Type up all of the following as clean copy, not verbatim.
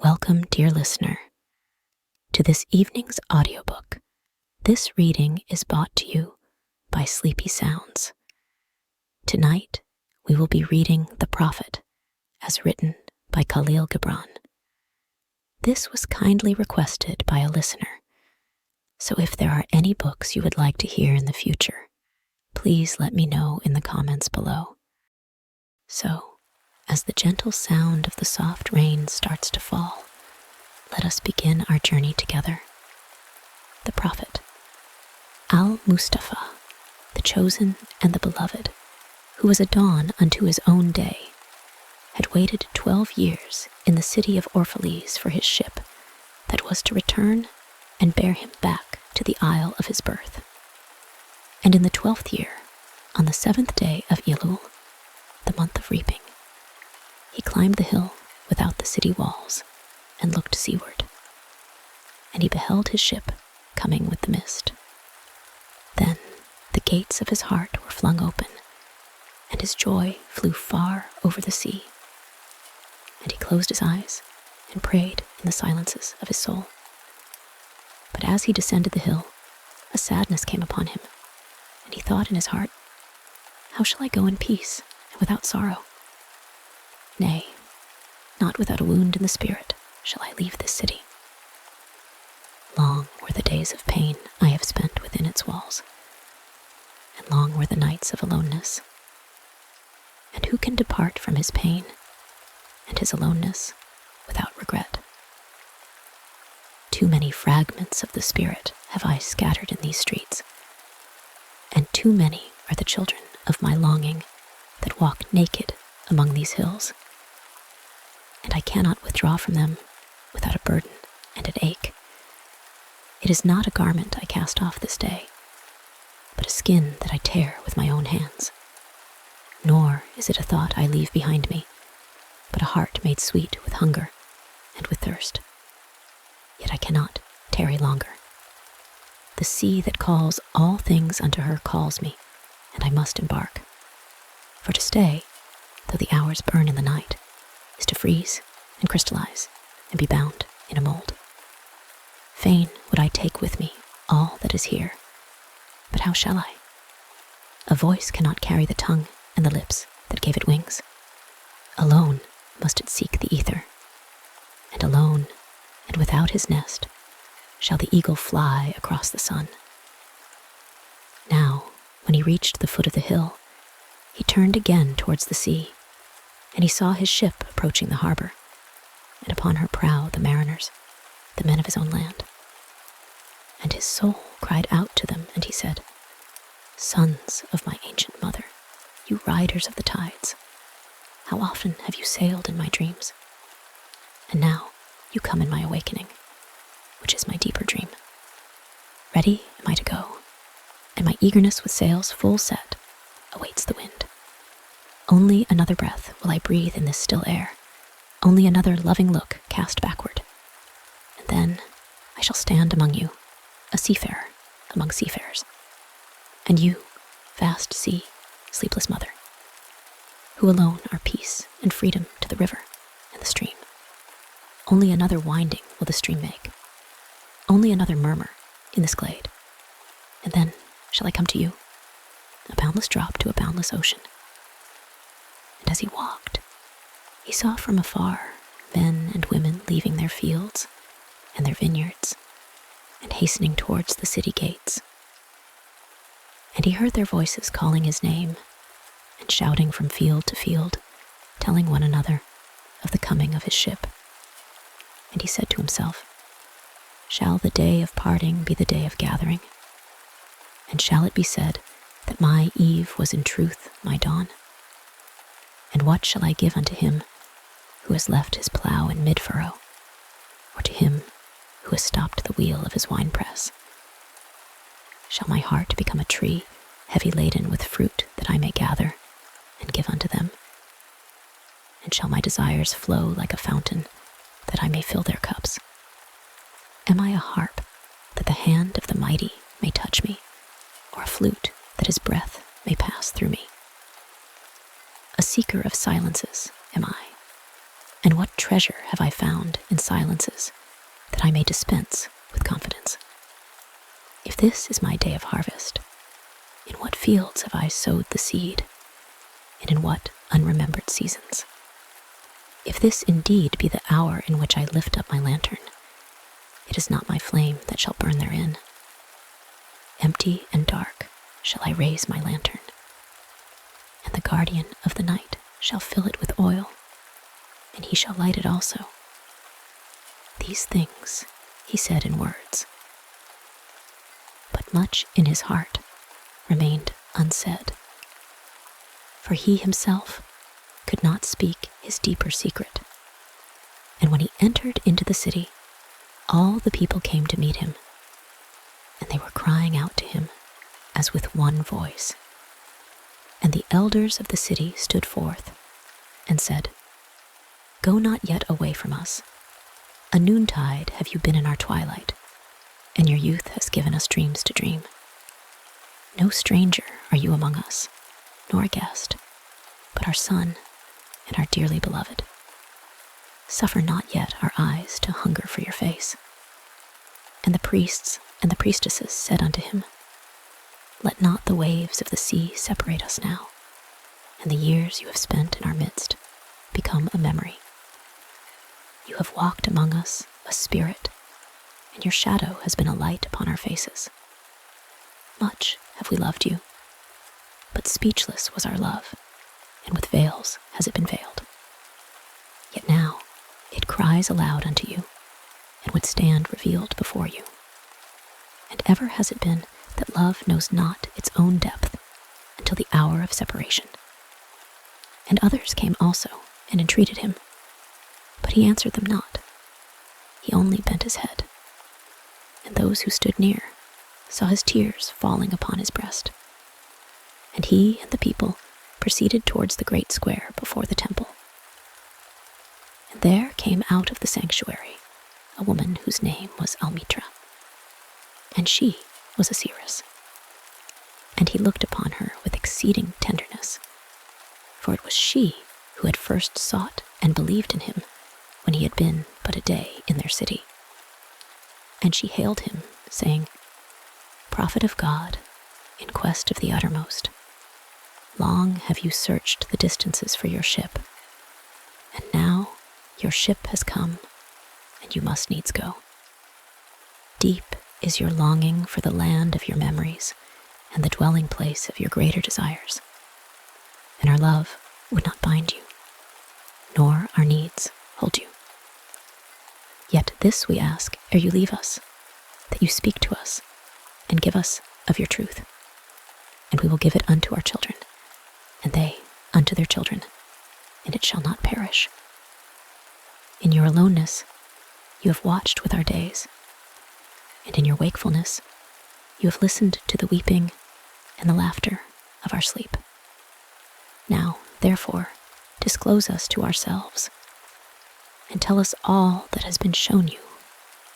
Welcome, dear listener, to this evening's audiobook. This reading is brought to you by Sleepy Sounds. Tonight, we will be reading The Prophet, as written by Kahlil Gibran. This was kindly requested by a listener, so if there are any books you would like to hear in the future, please let me know in the comments below. So, as the gentle sound of the soft rain starts to fall, let us begin our journey together. The Prophet, Al-Mustafa, the chosen and the beloved, who was a dawn unto his own day, had waited 12 years in the city of Orphalese for his ship that was to return and bear him back to the isle of his birth. And in the 12th year, on the 7th day of Elul, the month of reaping, he climbed the hill without the city walls and looked seaward. And he beheld his ship coming with the mist. Then the gates of his heart were flung open, and his joy flew far over the sea. And he closed his eyes and prayed in the silences of his soul. But as he descended the hill, a sadness came upon him, and he thought in his heart, "How shall I go in peace and without sorrow? Nay, not without a wound in the spirit shall I leave this city. Long were the days of pain I have spent within its walls, and long were the nights of aloneness. And who can depart from his pain and his aloneness without regret? Too many fragments of the spirit have I scattered in these streets, and too many are the children of my longing that walk naked among these hills. And I cannot withdraw from them without a burden and an ache. It is not a garment I cast off this day, but a skin that I tear with my own hands. Nor is it a thought I leave behind me, but a heart made sweet with hunger and with thirst. Yet I cannot tarry longer. The sea that calls all things unto her calls me, and I must embark. For to stay, though the hours burn in the night, is to freeze and crystallize and be bound in a mold. Fain would I take with me all that is here, but how shall I? A voice cannot carry the tongue and the lips that gave it wings. Alone must it seek the ether, and alone and without his nest shall the eagle fly across the sun. Now, when he reached the foot of the hill, he turned again towards the sea, and he saw his ship approaching the harbor, and upon her prow the mariners, the men of his own land. And his soul cried out to them, and he said, "Sons of my ancient mother, you riders of the tides, how often have you sailed in my dreams? And now you come in my awakening, which is my deeper dream. Ready am I to go, and my eagerness with sails full set awaits the wind. Only another breath will I breathe in this still air, only another loving look cast backward. And then I shall stand among you, a seafarer among seafarers. And you, vast sea, sleepless mother, who alone are peace and freedom to the river and the stream. Only another winding will the stream make, only another murmur in this glade. And then shall I come to you, a boundless drop to a boundless ocean." And as he walked, he saw from afar men and women leaving their fields and their vineyards and hastening towards the city gates. And he heard their voices calling his name and shouting from field to field, telling one another of the coming of his ship. And he said to himself, "Shall the day of parting be the day of gathering? And shall it be said that my eve was in truth my dawn? And what shall I give unto him who has left his plough in mid-furrow, or to him who has stopped the wheel of his winepress? Shall my heart become a tree heavy laden with fruit that I may gather and give unto them? And shall my desires flow like a fountain that I may fill their cups? Am I a harp that the hand of the mighty may touch me, or a flute that his breath may pass through me? A seeker of silences am I, and what treasure have I found in silences that I may dispense with confidence? If this is my day of harvest, in what fields have I sowed the seed, and in what unremembered seasons? If this indeed be the hour in which I lift up my lantern, it is not my flame that shall burn therein. Empty and dark shall I raise my lantern, and the guardian of the night shall fill it with oil, and he shall light it also. These things he said in words, but much in his heart remained unsaid, for he himself could not speak his deeper secret. And when he entered into the city, all the people came to meet him, and they were crying out to him as with one voice. And the elders of the city stood forth and said, Go not yet away from us. A noontide have you been in our twilight, and your youth has given us dreams to dream. No stranger are you among us, nor a guest, but our son and our dearly beloved. Suffer not yet our eyes to hunger for your face. And the priests and the priestesses said unto him, Let not the waves of the sea separate us now, and the years you have spent in our midst become a memory. You have walked among us a spirit, and your shadow has been a light upon our faces. Much have we loved you, but speechless was our love, and with veils has it been veiled. Yet now it cries aloud unto you, and would stand revealed before you. And ever has it been that love knows not its own depth until the hour of separation. And others came also and entreated him, but he answered them not. He only bent his head, and those who stood near saw his tears falling upon his breast. And he and the people proceeded towards the great square before the temple. And there came out of the sanctuary a woman whose name was Almitra, and she was a seeress. And he looked upon her with exceeding tenderness, for it was she who had first sought and believed in him when he had been but a day in their city. And she hailed him, saying, Prophet of God, in quest of the uttermost, long have you searched the distances for your ship, and now your ship has come, and you must needs go. Deep is your longing for the land of your memories and the dwelling place of your greater desires, and our love would not bind you, nor our needs hold you. Yet this we ask ere you leave us, that you speak to us and give us of your truth, and we will give it unto our children, and they unto their children, and it shall not perish. In your aloneness you have watched with our days, and in your wakefulness you have listened to the weeping and the laughter of our sleep. Now, therefore, disclose us to ourselves, and tell us all that has been shown you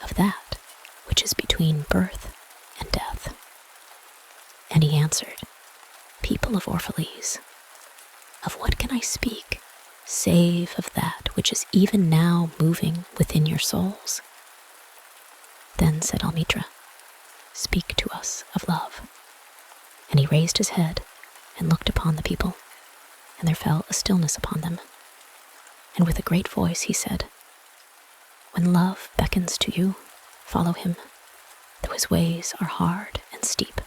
of that which is between birth and death. And he answered, People of Orphalese, of what can I speak, save of that which is even now moving within your souls? Then said Almitra, Speak to us of love. And he raised his head and looked upon the people, and there fell a stillness upon them. And with a great voice he said, When love beckons to you, follow him, though his ways are hard and steep.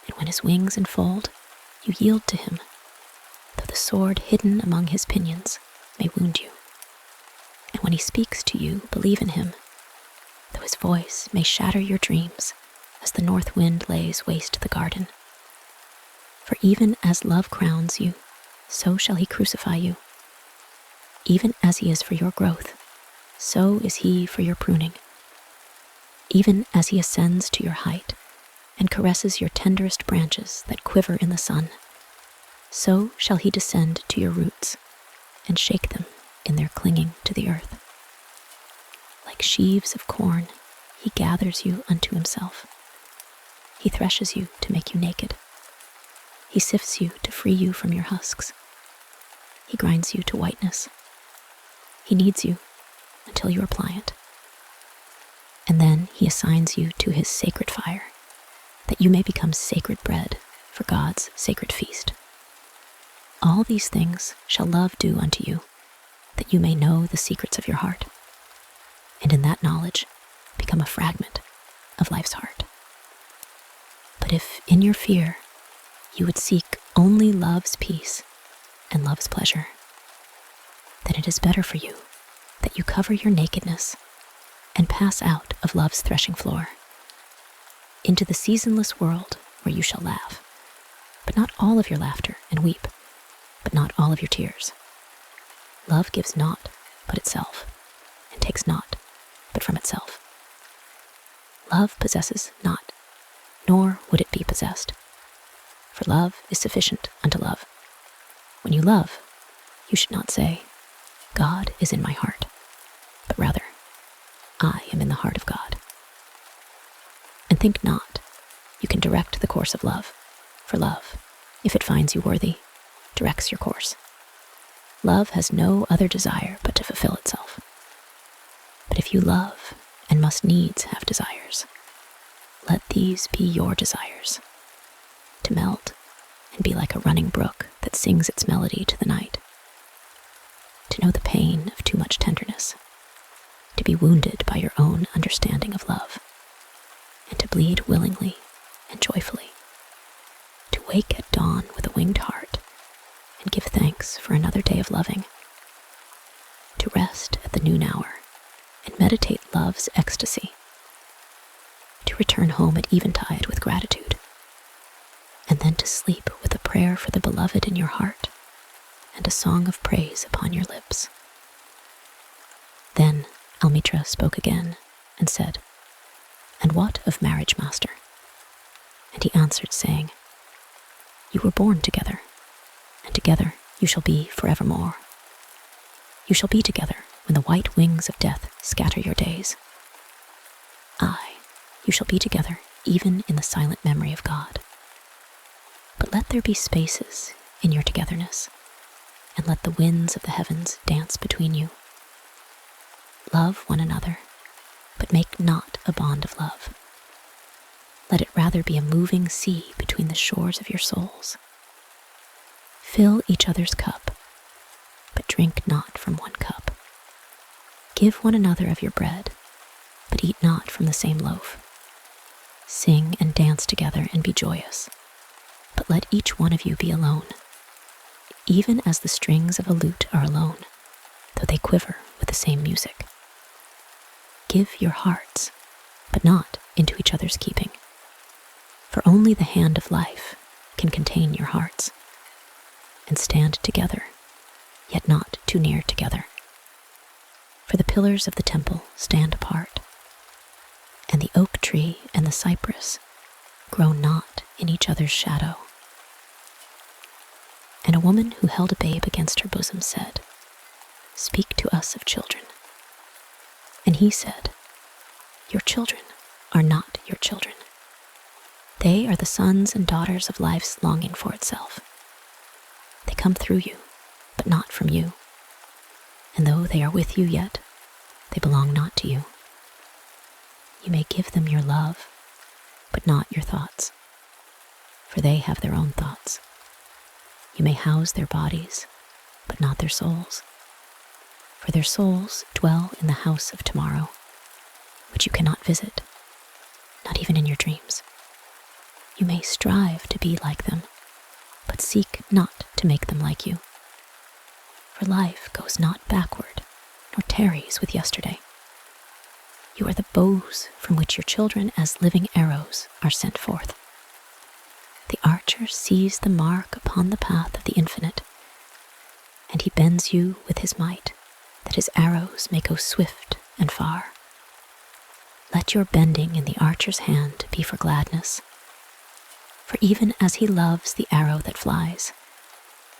And when his wings enfold, you yield to him, though the sword hidden among his pinions may wound you. And when he speaks to you, believe in him, though his voice may shatter your dreams as the north wind lays waste the garden. For even as love crowns you, so shall he crucify you. Even as he is for your growth, so is he for your pruning. Even as he ascends to your height and caresses your tenderest branches that quiver in the sun, so shall he descend to your roots and shake them in their clinging to the earth. Like sheaves of corn, he gathers you unto himself. He threshes you to make you naked. He sifts you to free you from your husks. He grinds you to whiteness. He needs you until you are pliant. And then he assigns you to his sacred fire, that you may become sacred bread for God's sacred feast. All these things shall love do unto you, that you may know the secrets of your heart, and in that knowledge become a fragment of life's heart. But if in your fear you would seek only love's peace and love's pleasure, then it is better for you that you cover your nakedness and pass out of love's threshing floor into the seasonless world where you shall laugh, but not all of your laughter, and weep, but not all of your tears. Love gives naught but itself, and takes naught but from itself. Love possesses not, nor would it be possessed, for love is sufficient unto love. When you love, you should not say, God is in my heart, but rather, I am in the heart of God. And think not you can direct the course of love, for love, if it finds you worthy, directs your course. Love has no other desire but to fulfill itself. But if you love and must needs have desires, let these be your desires, to melt and be like a running brook that sings its melody to the night, to know the pain of too much tenderness, to be wounded by your own understanding of love, and to bleed willingly and joyfully, to wake at dawn with a winged heart and give thanks for another day of loving, to rest at the noon hour and meditate love's ecstasy, to return home at eventide with gratitude, and then to sleep with a prayer for the beloved in your heart and a song of praise upon your lips. Then Almitra spoke again and said, And what of marriage, master? And he answered, saying, You were born together, and together you shall be forevermore. You shall be together when the white wings of death scatter your days. Aye, you shall be together even in the silent memory of God. But let there be spaces in your togetherness, and let the winds of the heavens dance between you. Love one another, but make not a bond of love. Let it rather be a moving sea between the shores of your souls. Fill each other's cup, but drink not from one cup. Give one another of your bread, but eat not from the same loaf. Sing and dance together and be joyous, but let each one of you be alone, even as the strings of a lute are alone, though they quiver with the same music. Give your hearts, but not into each other's keeping, for only the hand of life can contain your hearts, and stand together, yet not too near together. For the pillars of the temple stand apart, and the oak tree and the cypress grow not in each other's shadow. And a woman who held a babe against her bosom said, Speak to us of children. And he said, Your children are not your children. They are the sons and daughters of life's longing for itself. They come through you, but not from you. And though they are with you yet, they belong not to you. You may give them your love, but not your thoughts, for they have their own thoughts. You may house their bodies, but not their souls, for their souls dwell in the house of tomorrow, which you cannot visit, not even in your dreams. You may strive to be like them, but seek not to make them like you. For life goes not backward, nor tarries with yesterday. You are the bows from which your children as living arrows are sent forth. The archer sees the mark upon the path of the infinite, and he bends you with his might, that his arrows may go swift and far. Let your bending in the archer's hand be for gladness, for even as he loves the arrow that flies,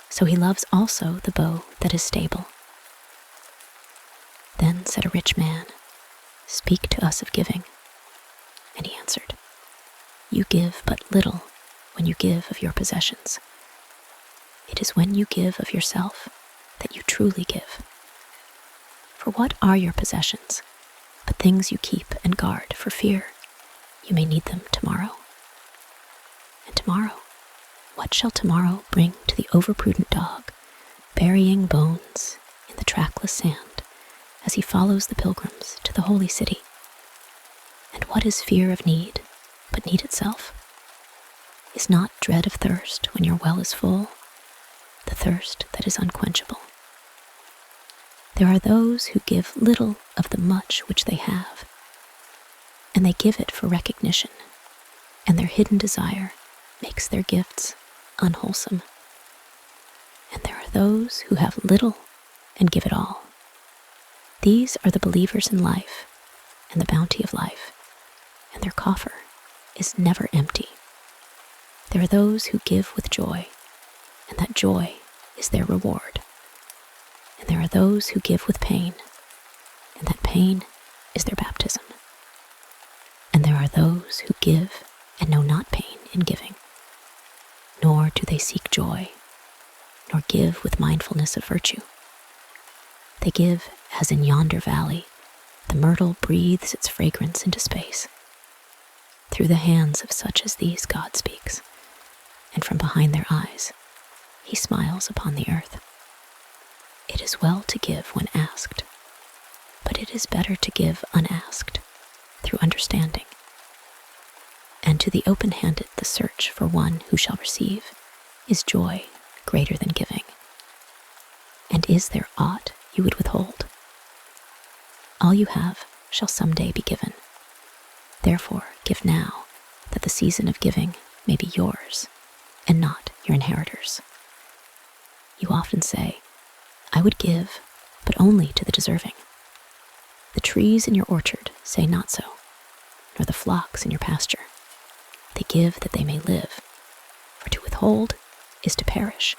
so he loves also the bow that is stable. Then said a rich man, Speak to us of giving. And he answered, You give but little when you give of your possessions. It is when you give of yourself that you truly give. For what are your possessions but things you keep and guard for fear you may need them tomorrow? And tomorrow, what shall tomorrow bring to the overprudent dog, burying bones in the trackless sand as he follows the pilgrims to the holy city? And what is fear of need but need itself? Is not dread of thirst when your well is full, the thirst that is unquenchable? There are those who give little of the much which they have, and they give it for recognition, and their hidden desire makes their gifts unwholesome. And there are those who have little and give it all. These are the believers in life and the bounty of life, and their coffer is never empty. There are those who give with joy, and that joy is their reward. And there are those who give with pain, and that pain is their baptism. And there are those who give and know not pain in giving, nor do they seek joy, nor give with mindfulness of virtue. They give as in yonder valley the myrtle breathes its fragrance into space. Through the hands of such as these God speaks, and from behind their eyes he smiles upon the earth. It is well to give when asked, but it is better to give unasked, through understanding. And to the open-handed the search for one who shall receive is joy greater than giving. And is there aught you would withhold? All you have shall someday be given. Therefore give now, that the season of giving may be yours, and not your inheritors. You often say, I would give, but only to the deserving. The trees in your orchard say not so, nor the flocks in your pasture. They give that they may live, for to withhold is to perish.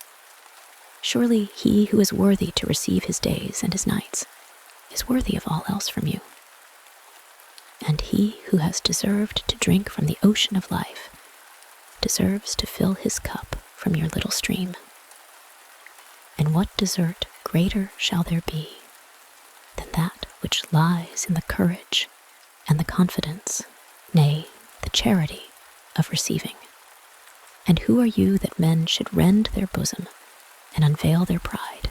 Surely he who is worthy to receive his days and his nights is worthy of all else from you. And he who has deserved to drink from the ocean of life deserves to fill his cup from your little stream. And what desert greater shall there be than that which lies in the courage and the confidence, nay, the charity of receiving? And who are you that men should rend their bosom and unveil their pride,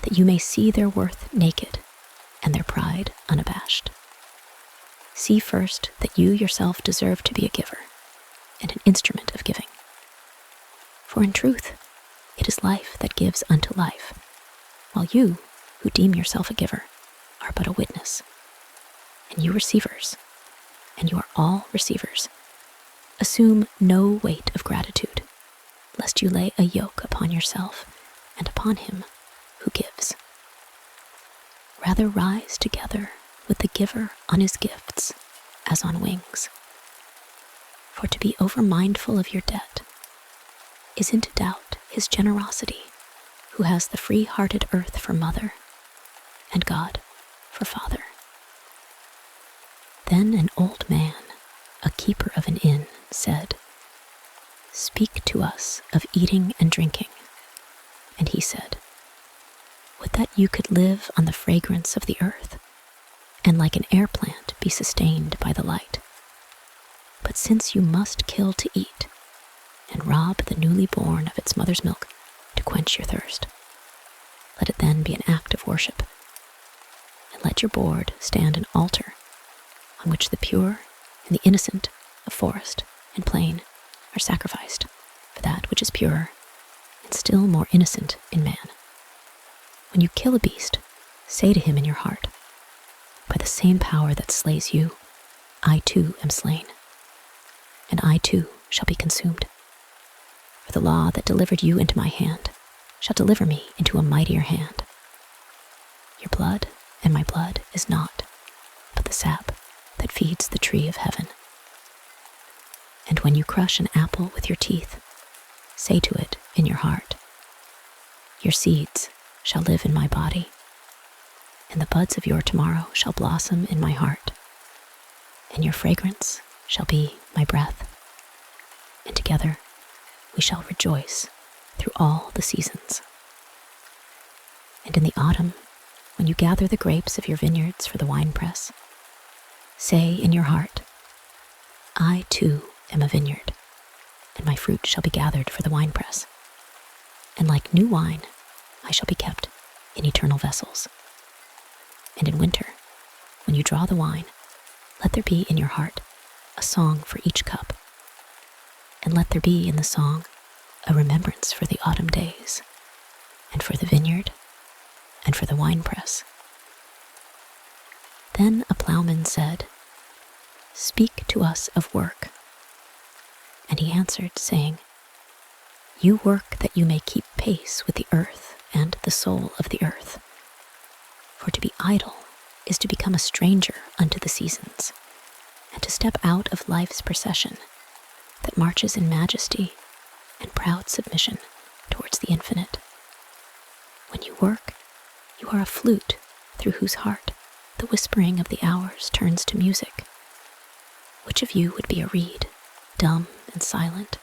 that you may see their worth naked and their pride unabashed? See first that you yourself deserve to be a giver and an instrument of giving. For in truth, it is life that gives unto life, while you, who deem yourself a giver, are but a witness. And you receivers, and you are all receivers, assume no weight of gratitude, lest you lay a yoke upon yourself and upon him who gives. Rather rise together with the giver on his gifts as on wings. For to be over-mindful of your debt isn't to doubt his generosity, who has the free-hearted earth for mother and God for father. Then an old man, a keeper of an inn, said, Speak to us of eating and drinking. And he said, Would that you could live on the fragrance of the earth, and like an air plant be sustained by the light. But since you must kill to eat, and rob the newly born of its mother's milk to quench your thirst, let it then be an act of worship, and let your board stand an altar on which the pure and the innocent of forest and plain are sacrificed for that which is purer and still more innocent in man. When you kill a beast, say to him in your heart, By the same power that slays you, I too am slain, and I too shall be consumed. For the law that delivered you into my hand shall deliver me into a mightier hand. Your blood and my blood is naught, but the sap that feeds the tree of heaven. And when you crush an apple with your teeth, say to it in your heart, Your seeds shall live in my body, and the buds of your tomorrow shall blossom in my heart, and your fragrance shall be my breath, and together we shall rejoice through all the seasons. And in the autumn, when you gather the grapes of your vineyards for the winepress, say in your heart, I too am a vineyard, and my fruit shall be gathered for the winepress. And like new wine, I shall be kept in eternal vessels. And in winter, when you draw the wine, let there be in your heart a song for each cup. And let there be in the song a remembrance for the autumn days, and for the vineyard, and for the winepress. Then a plowman said, Speak to us of work. And he answered, saying, You work that you may keep pace with the earth and the soul of the earth. For to be idle is to become a stranger unto the seasons, and to step out of life's procession that marches in majesty and proud submission towards the infinite. When you work, you are a flute through whose heart the whispering of the hours turns to music. Which of you would be a reed, dumb and silent,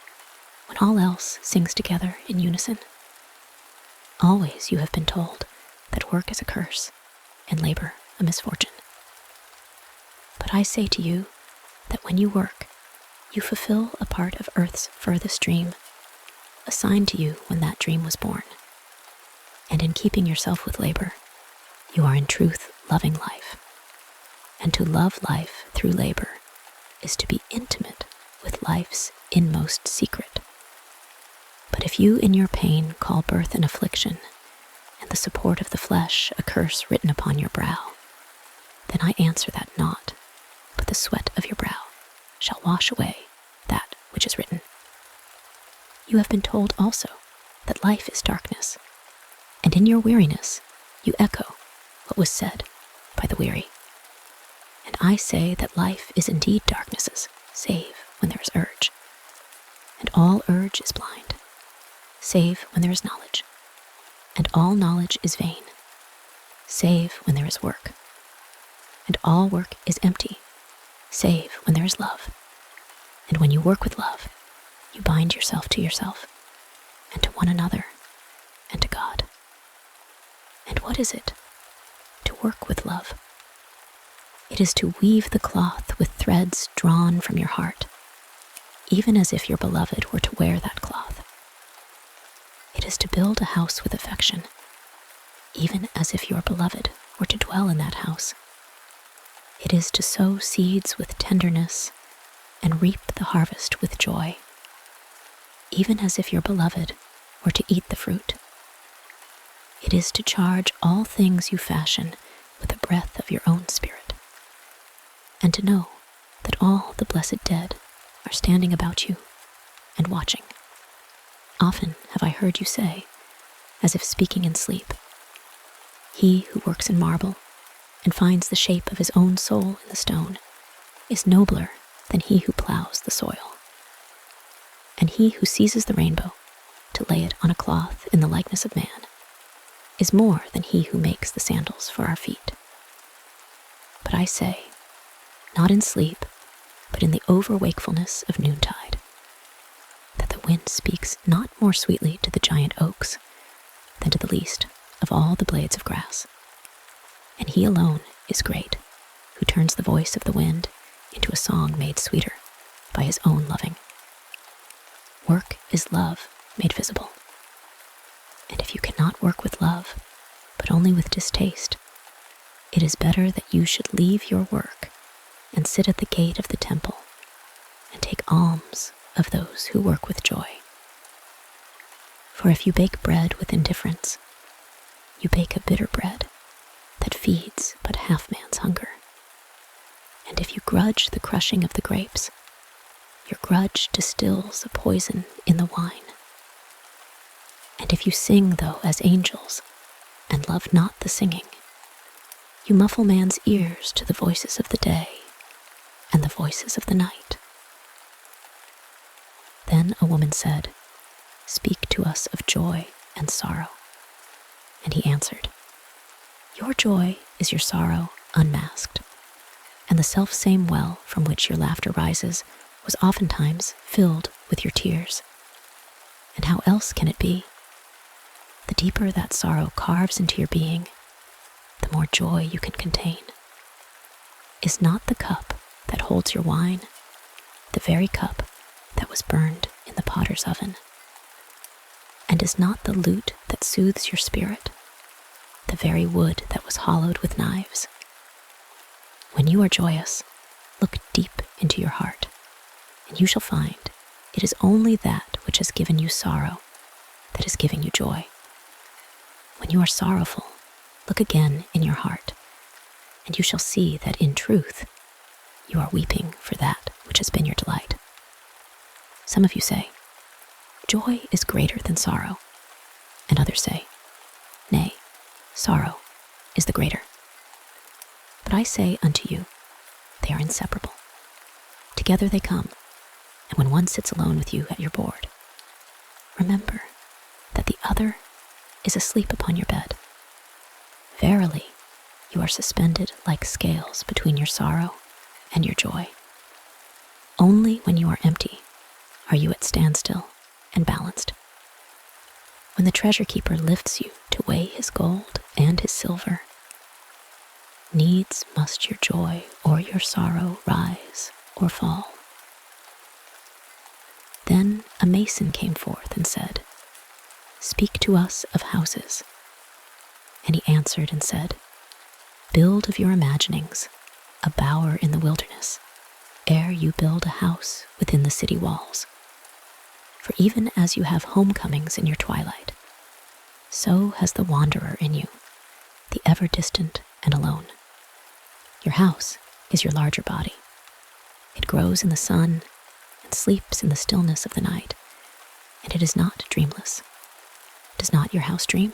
when all else sings together in unison? Always you have been told that work is a curse and labor a misfortune. But I say to you that when you work, you fulfill a part of earth's furthest dream, assigned to you when that dream was born. And in keeping yourself with labor, you are in truth loving life. And to love life through labor is to be intimate with life's inmost secret. But if you in your pain call birth an affliction, and the support of the flesh a curse written upon your brow, then I answer that not, but the sweat of your brow shall wash away that which is written. You have been told also that life is darkness, and in your weariness you echo what was said by the weary. And I say that life is indeed darknesses, save when there is urge. And all urge is blind, save when there is knowledge. And all knowledge is vain, save when there is work. And all work is empty, save when there is love. And when you work with love, you bind yourself to yourself, and to one another, and to God. And what is it to work with love? It is to weave the cloth with threads drawn from your heart, even as if your beloved were to wear that cloth. It is to build a house with affection, even as if your beloved were to dwell in that house. It is to sow seeds with tenderness and reap the harvest with joy, even as if your beloved were to eat the fruit. It is to charge all things you fashion with the breath of your own spirit, and to know that all the blessed dead are standing about you and watching. Often have I heard you say, as if speaking in sleep, He who works in marble and finds the shape of his own soul in the stone is nobler than he who plows the soil. And he who seizes the rainbow to lay it on a cloth in the likeness of man is more than he who makes the sandals for our feet. But I say, not in sleep, but in the over-wakefulness of noontide, that the wind speaks not more sweetly to the giant oaks than to the least of all the blades of grass. And he alone is great, who turns the voice of the wind into a song made sweeter by his own loving. Work is love made visible. And if you cannot work with love, but only with distaste, it is better that you should leave your work and sit at the gate of the temple and take alms of those who work with joy. For if you bake bread with indifference, you bake a bitter bread that feeds but half man's hunger. And if you grudge the crushing of the grapes, your grudge distills a poison in the wine. And if you sing, though, as angels, and love not the singing, you muffle man's ears to the voices of the day and the voices of the night. Then a woman said, "Speak to us of joy and sorrow." And he answered, "Your joy is your sorrow unmasked, and the self-same well from which your laughter rises was oftentimes filled with your tears. And how else can it be? The deeper that sorrow carves into your being, the more joy you can contain. Is not the cup that holds your wine the very cup that was burned in the potter's oven? And is not the lute that soothes your spirit the very wood that was hollowed with knives? When you are joyous, look deep into your heart, and you shall find it is only that which has given you sorrow that is giving you joy. When you are sorrowful, look again in your heart, and you shall see that in truth you are weeping for that which has been your delight. Some of you say, joy is greater than sorrow, and others say, nay, sorrow is the greater. But I say unto you, they are inseparable. Together they come, and when one sits alone with you at your board, remember that the other is asleep upon your bed. Verily, you are suspended like scales between your sorrow and your joy. Only when you are empty are you at standstill and balanced. When the treasure keeper lifts you to weigh his gold and his silver, needs must your joy or your sorrow rise or fall. Then a mason came forth and said, speak to us of houses. And he answered and said, build of your imaginings a bower in the wilderness, ere you build a house within the city walls. For even as you have homecomings in your twilight, so has the wanderer in you, the ever distant and alone. Your house is your larger body. It grows in the sun and sleeps in the stillness of the night, and it is not dreamless. Does not your house dream?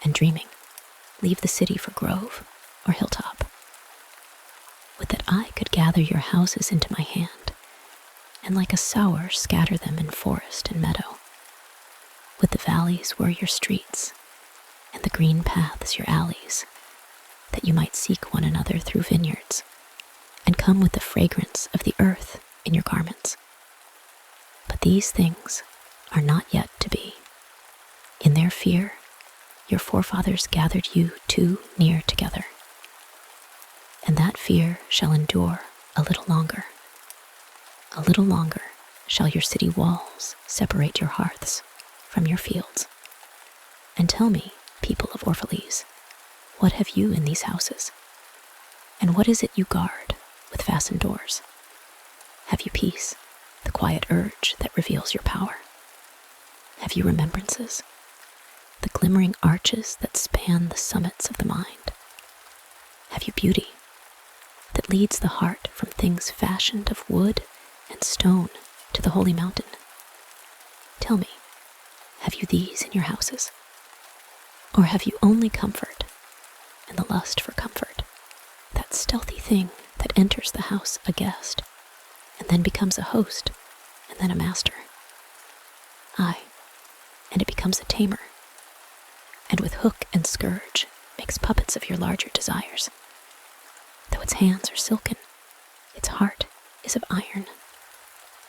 And dreaming, leave the city for grove or hilltop. Would that I could gather your houses into my hand, and like a sower scatter them in forest and meadow. Would the valleys were your streets, and the green paths your alleys, that you might seek one another through vineyards, and come with the fragrance of the earth in your garments. But these things are not yet to be. In their fear, your forefathers gathered you too near together. And that fear shall endure a little longer. A little longer shall your city walls separate your hearths from your fields. And tell me, people of Orphalese, what have you in these houses? And what is it you guard with fastened doors? Have you peace, the quiet urge that reveals your power? Have you remembrances, the glimmering arches that span the summits of the mind? Have you beauty that leads the heart from things fashioned of wood and stone to the holy mountain? Tell me, have you these in your houses? Or have you only comfort and the lust for comfort, that stealthy thing that enters the house a guest, and then becomes a host, and then a master? Aye, and it becomes a tamer, and with hook and scourge makes puppets of your larger desires. Though its hands are silken, its heart is of iron.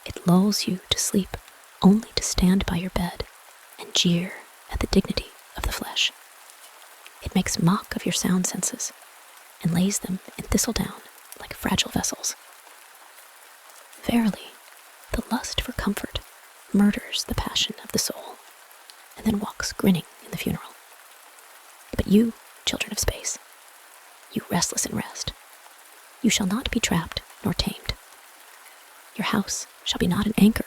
It lulls you to sleep only to stand by your bed and jeer at the dignity of the flesh. It makes mock of your sound senses and lays them in thistledown like fragile vessels. Verily, the lust for comfort murders the passion of the soul, and then walks grinning in the funeral. But you, children of space, you restless in rest, you shall not be trapped nor tamed. Your house shall be not an anchor,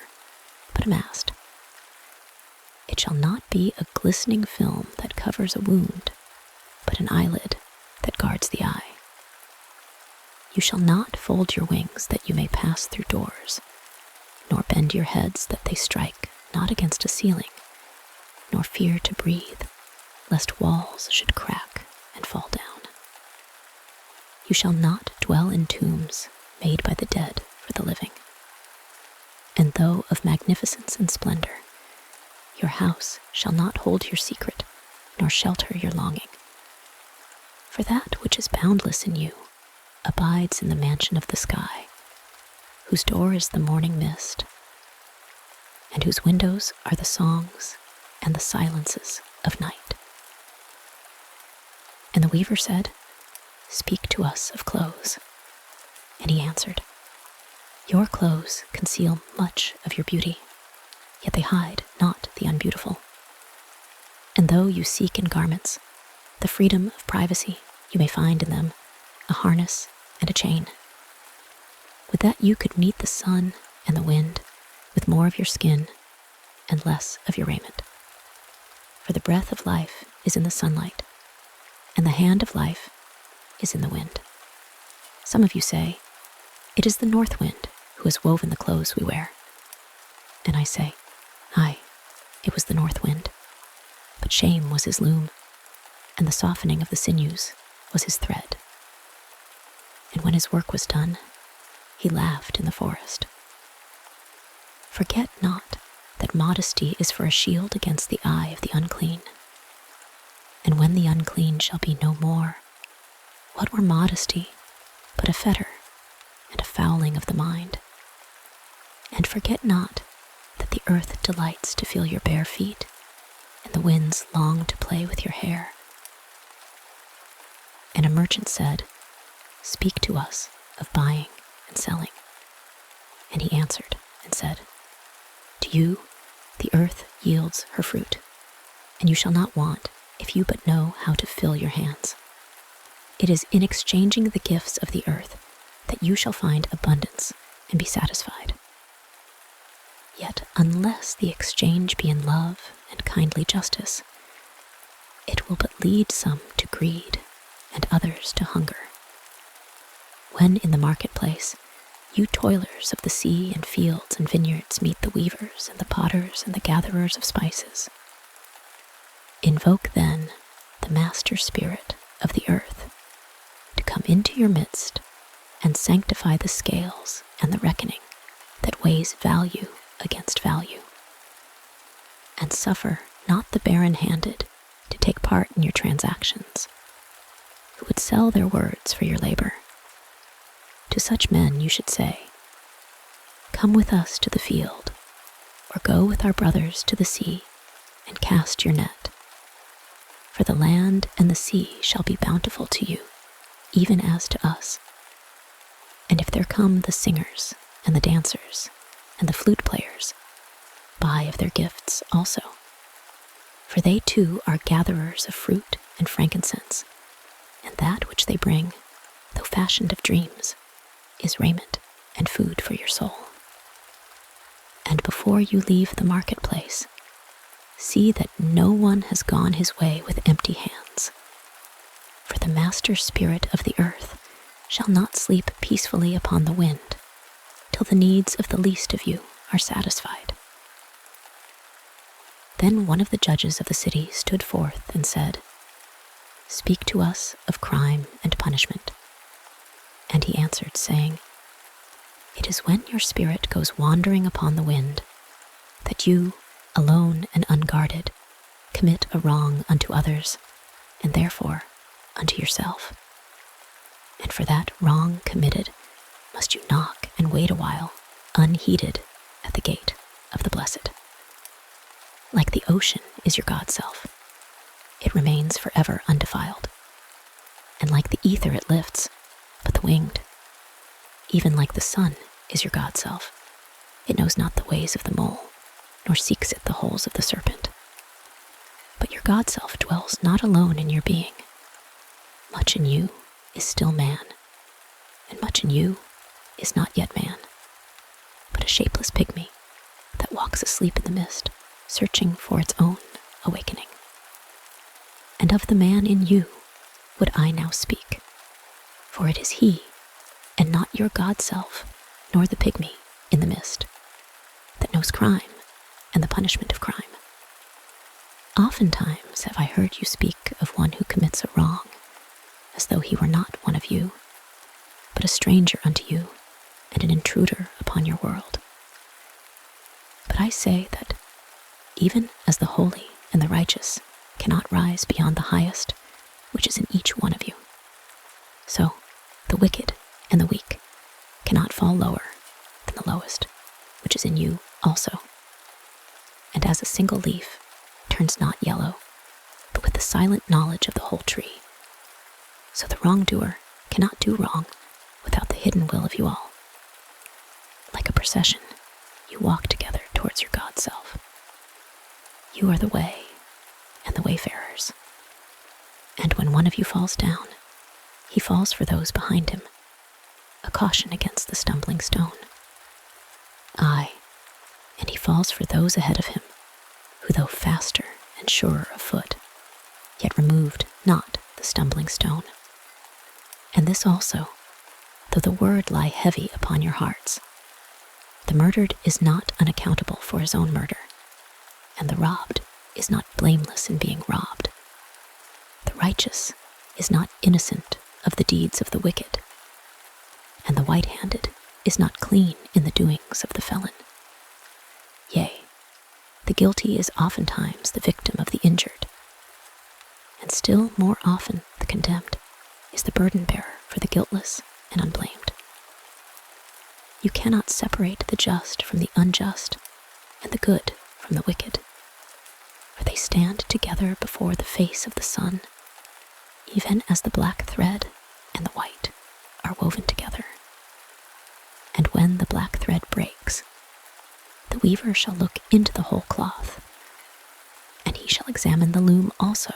but a mast. It shall not be a glistening film that covers a wound, but an eyelid that guards the eye. You shall not fold your wings that you may pass through doors, nor bend your heads that they strike not against a ceiling, nor fear to breathe, lest walls should crack and fall down. You shall not dwell in tombs made by the dead for the living. And though of magnificence and splendor, your house shall not hold your secret, nor shelter your longing. For that which is boundless in you abides in the mansion of the sky, whose door is the morning mist, and whose windows are the songs and the silences of night. And the weaver said, "Speak to us of clothes." And he answered, "Your clothes conceal much of your beauty, yet they hide not the unbeautiful. And though you seek in garments the freedom of privacy, you may find in them a harness and a chain. Would that you could meet the sun and the wind with more of your skin and less of your raiment. For the breath of life is in the sunlight, and the hand of life is in the wind. Some of you say, it is the north wind who has woven the clothes we wear. And I say, aye, it was the north wind, but shame was his loom, and the softening of the sinews was his thread. And when his work was done, he laughed in the forest. Forget not that modesty is for a shield against the eye of the unclean. And when the unclean shall be no more, what were modesty but a fetter and a fouling of the mind? And forget not that the earth delights to feel your bare feet, and the winds long to play with your hair. And a merchant said, "Speak to us of buying and selling." And he answered and said, "To you the earth yields her fruit, and you shall not want if you but know how to fill your hands. It is in exchanging the gifts of the earth that you shall find abundance and be satisfied. Yet unless the exchange be in love and kindly justice, it will but lead some to greed and others to hunger. When in the marketplace you toilers of the sea and fields and vineyards meet the weavers and the potters and the gatherers of spices, invoke then the master spirit of the earth to come into your midst and sanctify the scales and the reckoning that weighs value against value. And suffer not the barren-handed to take part in your transactions, who would sell their words for your labor. To such men you should say, come with us to the field, or go with our brothers to the sea, and cast your net. For the land and the sea shall be bountiful to you, even as to us. And if there come the singers, and the dancers, and the flute players, buy of their gifts also. For they too are gatherers of fruit and frankincense, and that which they bring, though fashioned of dreams, is raiment and food for your soul. And before you leave the marketplace, see that no one has gone his way with empty hands. For the master spirit of the earth shall not sleep peacefully upon the wind, till the needs of the least of you are satisfied. Then one of the judges of the city stood forth and said, Speak to us of crime and punishment. And he answered, saying, It is when your spirit goes wandering upon the wind, that you, alone and unguarded, commit a wrong unto others, and therefore unto yourself. And for that wrong committed, must you knock and wait a while, unheeded, at the gate of the blessed. Like the ocean is your God-self. It remains forever undefiled. And like the ether it lifts, but the winged. Even like the sun is your God-self. It knows not the ways of the mole, nor seeks it the holes of the serpent. But your God-self dwells not alone in your being. Much in you is still man, and much in you is not yet man, but a shapeless pygmy that walks asleep in the mist, searching for its own awakening. And of the man in you would I now speak, for it is he, and not your God-self, nor the pygmy in the mist, that knows crime and the punishment of crime. Oftentimes have I heard you speak of one who commits a wrong, as though he were not one of you, but a stranger unto you, and an intruder upon your world. But I say that, even as the holy and the righteous cannot rise beyond the highest, which is in each one of you, so the wicked and the weak cannot fall lower than the lowest, which is in you also. And as a single leaf turns not yellow, but with the silent knowledge of the whole tree, So the wrongdoer cannot do wrong without the hidden will of you all. Like a procession, you walk together towards your God self. You are the way and the wayfarers. And when one of you falls down, he falls for those behind him, a caution against the stumbling stone. Aye, and he falls for those ahead of him, who though faster and surer of foot, yet removed not the stumbling stone. And this also, though the word lie heavy upon your hearts, the murdered is not unaccountable for his own murder, and the robbed is not blameless in being robbed. The righteous is not innocent of the deeds of the wicked, and the white-handed is not clean in the doings of the felon. Yea, the guilty is oftentimes the victim of the injured, and still more often the condemned is the burden-bearer for the guiltless and unblamed. You cannot separate the just from the unjust, and the good from the wicked, for they stand together before the face of the sun, even as the black thread and the white are woven together. And when the black thread breaks, the weaver shall look into the whole cloth, and he shall examine the loom also.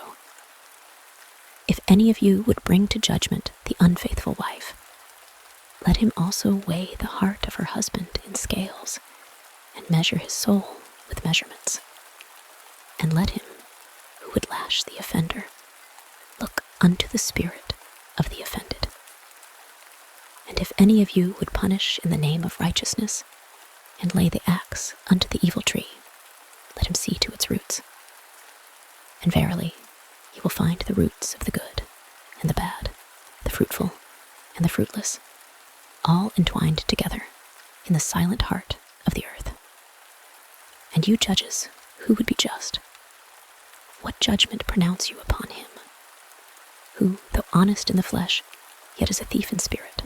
If any of you would bring to judgment the unfaithful wife, let him also weigh the heart of her husband in scales, and measure his soul with measurements. And let him, who would lash the offender, look unto the spirit of the offended. And if any of you would punish in the name of righteousness, and lay the axe unto the evil tree, let him see to its roots. And verily, he will find the roots of the good and the bad, the fruitful and the fruitless, all entwined together in the silent heart of the earth. And you judges, who would be just? What judgment pronounce you upon him, who, though honest in the flesh, yet is a thief in spirit?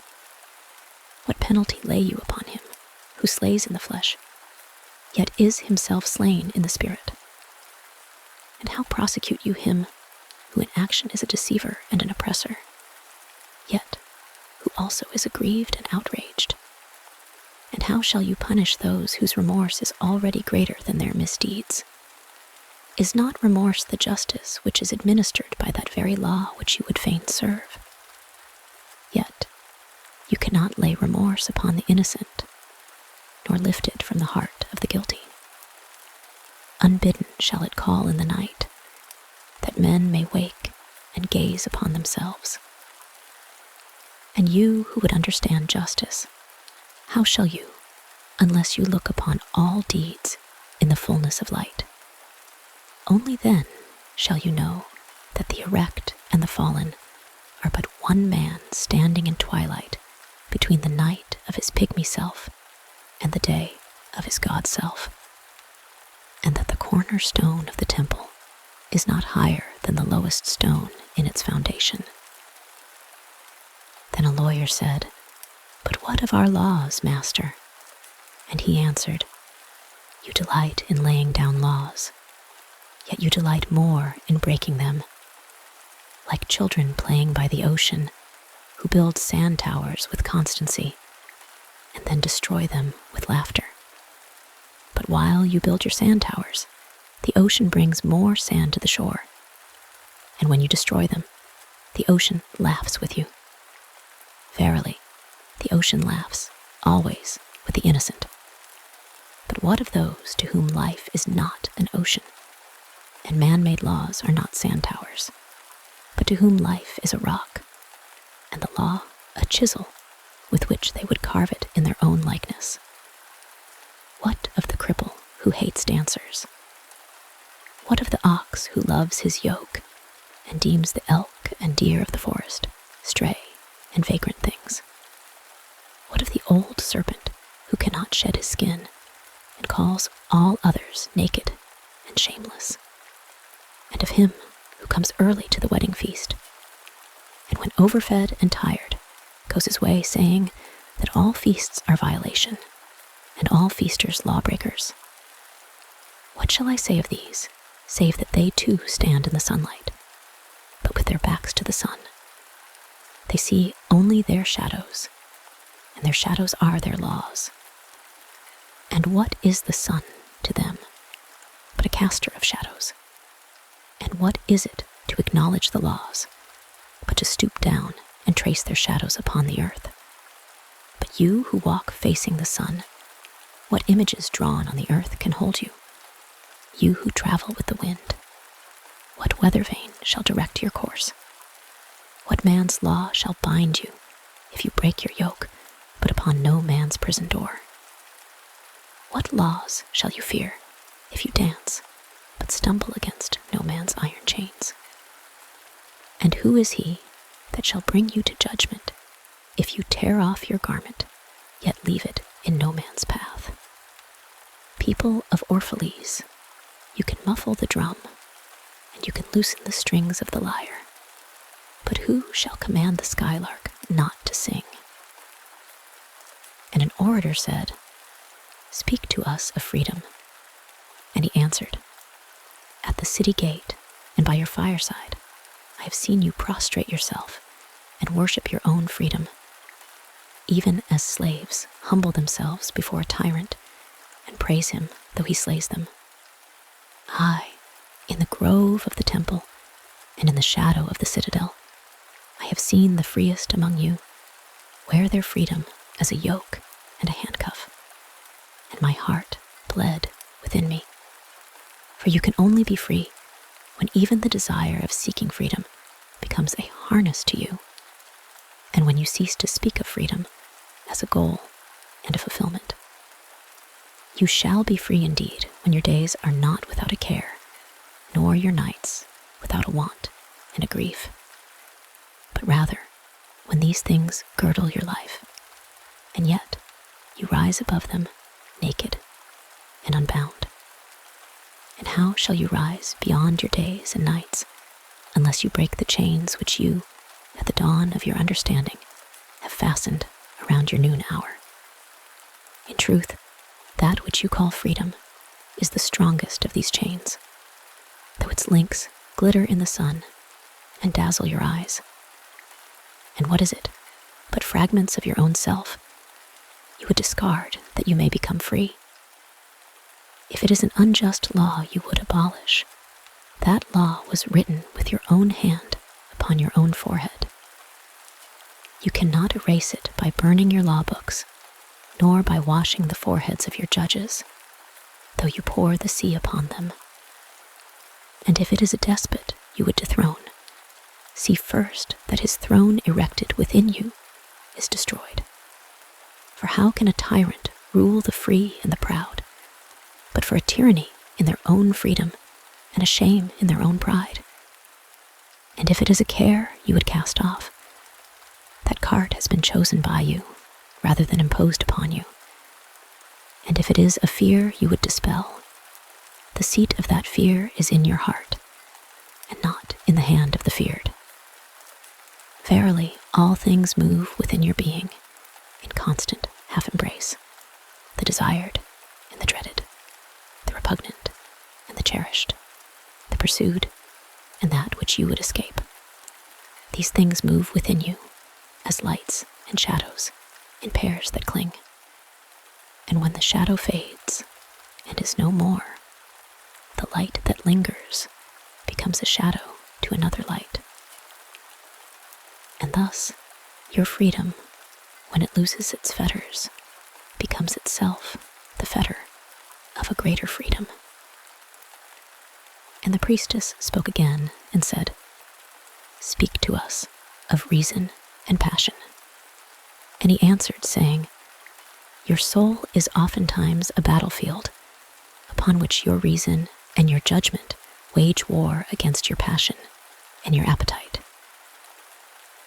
What penalty lay you upon him, who slays in the flesh, yet is himself slain in the spirit? And how prosecute you him, who in action is a deceiver and an oppressor, yet who also is aggrieved and outraged? And how shall you punish those whose remorse is already greater than their misdeeds? Is not remorse the justice which is administered by that very law which you would fain serve? Yet you cannot lay remorse upon the innocent, nor lift it from the heart of the guilty. Unbidden shall it call in the night, that men may wake and gaze upon themselves. And you who would understand justice, how shall you, unless you look upon all deeds in the fullness of light? Only then shall you know that the erect and the fallen are but one man standing in twilight between the night of his pygmy self and the day of his God self, and that the cornerstone of the temple is not higher than the lowest stone in its foundation. Then a lawyer said, "But what of our laws, master?" And he answered, "You delight in laying down laws, yet you delight more in breaking them, like children playing by the ocean, who build sand towers with constancy, and then destroy them with laughter. But while you build your sand towers, the ocean brings more sand to the shore, and when you destroy them, the ocean laughs with you. Verily, the ocean laughs always with the innocent. But what of those to whom life is not an ocean, and man-made laws are not sand towers, but to whom life is a rock, and the law a chisel with which they would carve it in their own likeness? What of the cripple who hates dancers? What of the ox who loves his yoke, and deems the elk and deer of the forest stray and vagrant things? What of the old serpent who cannot shed his skin, and calls all others naked and shameless? And of him who comes early to the wedding feast, and when overfed and tired, goes his way saying that all feasts are violation, and all feasters lawbreakers? What shall I say of these, save that they too stand in the sunlight, but with their backs to the sun, They see only their shadows, and their shadows are their laws. And what is the sun to them but a caster of shadows? And what is it to acknowledge the laws but to stoop down and trace their shadows upon the earth? But you who walk facing the sun, what images drawn on the earth can hold you? You who travel with the wind, what weather vane shall direct your course? What man's law shall bind you if you break your yoke, but upon no man's prison door? What laws shall you fear if you dance, but stumble against no man's iron chains? And who is he that shall bring you to judgment if you tear off your garment, yet leave it in no man's path? People of Orphalese, you can muffle the drum, and you can loosen the strings of the lyre, but who shall command the skylark not to sing? And an orator said, "Speak to us of freedom." And he answered, "At the city gate and by your fireside, I have seen you prostrate yourself and worship your own freedom, even as slaves humble themselves before a tyrant and praise him though he slays them. Aye, in the grove of the temple and in the shadow of the citadel, I have seen the freest among you wear their freedom as a yoke and a handcuff, and my heart bled within me. For you can only be free when even the desire of seeking freedom becomes a harness to you, and when you cease to speak of freedom as a goal and a fulfillment. You shall be free indeed when your days are not without a care, nor your nights without a want and a grief, but rather when these things girdle your life, and yet you rise above them naked and unbound. And how shall you rise beyond your days and nights unless you break the chains which you, at the dawn of your understanding, have fastened around your noon hour? In truth, that which you call freedom is the strongest of these chains, though its links glitter in the sun and dazzle your eyes. And what is it but fragments of your own self you would discard that you may become free? If it is an unjust law you would abolish, that law was written with your own hand upon your own forehead. You cannot erase it by burning your law books, nor by washing the foreheads of your judges, though you pour the sea upon them. And if it is a despot you would dethrone, see first that his throne erected within you is destroyed. For how can a tyrant rule the free and the proud, but for a tyranny in their own freedom and a shame in their own pride? And if it is a care you would cast off, that cart has been chosen by you rather than imposed upon you. And if it is a fear you would dispel, the seat of that fear is in your heart, and not in the hand of the feared. Verily, all things move within your being, in constant half-embrace, the desired and the dreaded, the repugnant and the cherished, the pursued and that which you would escape. These things move within you as lights and shadows in pairs that cling. And when the shadow fades and is no more, the light that lingers becomes a shadow to another light. And thus, your freedom, when it loses its fetters, becomes itself the fetter of a greater freedom. And the priestess spoke again and said, "Speak to us of reason and passion." And he answered, saying, "Your soul is oftentimes a battlefield, upon which your reason and your judgment wage war against your passion and your appetite.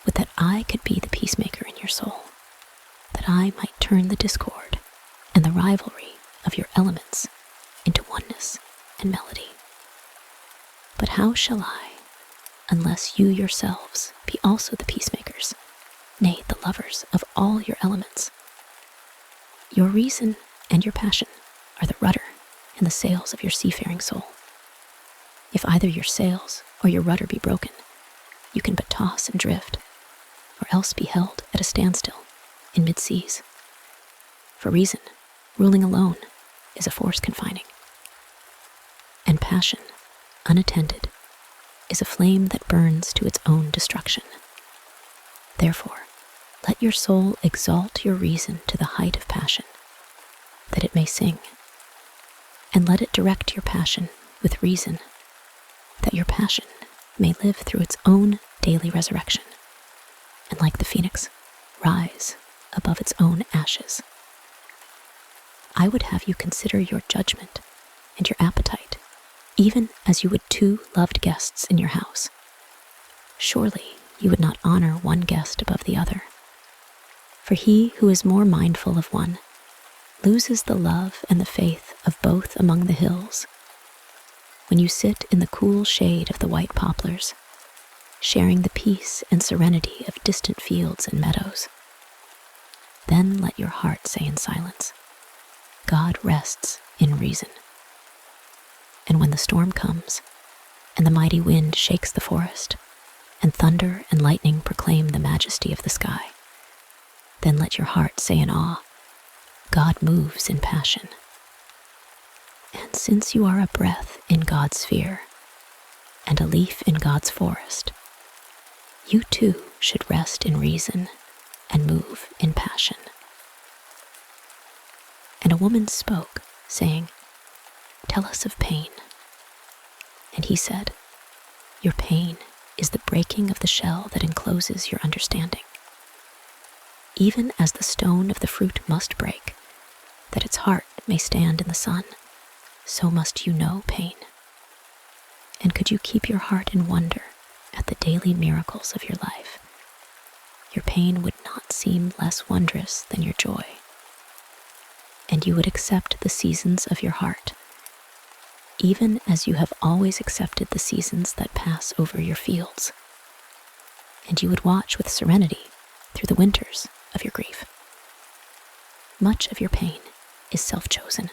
Would that I could be the peacemaker in your soul, that I might turn the discord and the rivalry of your elements into oneness and melody. But how shall I, unless you yourselves be also the peacemakers, nay, the lovers of all your elements? Your reason and your passion are the rudder and the sails of your seafaring soul. If either your sails or your rudder be broken, you can but toss and drift, or else be held at a standstill in mid-seas. For reason, ruling alone, is a force confining. And passion, unattended, is a flame that burns to its own destruction. Therefore, let your soul exalt your reason to the height of passion, that it may sing, and let it direct your passion with reason, that your passion may live through its own daily resurrection, and like the phoenix, rise above its own ashes. I would have you consider your judgment and your appetite, even as you would two loved guests in your house. Surely you would not honor one guest above the other. For he who is more mindful of one loses the love and the faith of both among the hills. When you sit in the cool shade of the white poplars, sharing the peace and serenity of distant fields and meadows, then let your heart say in silence, God rests in reason. And when the storm comes, and the mighty wind shakes the forest, and thunder and lightning proclaim the majesty of the sky, then let your heart say in awe, God moves in passion. And since you are a breath in God's sphere, and a leaf in God's forest, you too should rest in reason and move in passion. And a woman spoke, saying, Tell us of pain. And he said, Your pain is the breaking of the shell that encloses your understanding. Even as the stone of the fruit must break, that its heart may stand in the sun, so must you know pain. And could you keep your heart in wonder at the daily miracles of your life, your pain would not seem less wondrous than your joy, and you would accept the seasons of your heart, even as you have always accepted the seasons that pass over your fields, and you would watch with serenity through the winters of your grief. Much of your pain is self-chosen.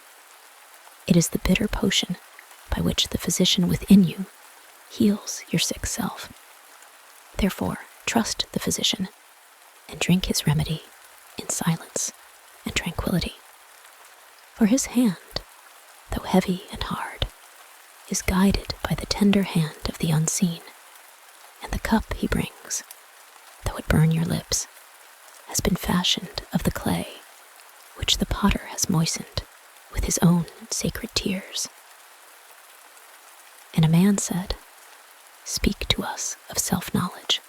It is the bitter potion by which the physician within you heals your sick self. Therefore, trust the physician and drink his remedy in silence and tranquility. For his hand, though heavy and hard, is guided by the tender hand of the unseen, and the cup he brings, though it burn your lips, has been fashioned of the clay which the potter has moistened with his own sacred tears. And a man said, Speak to us of self-knowledge.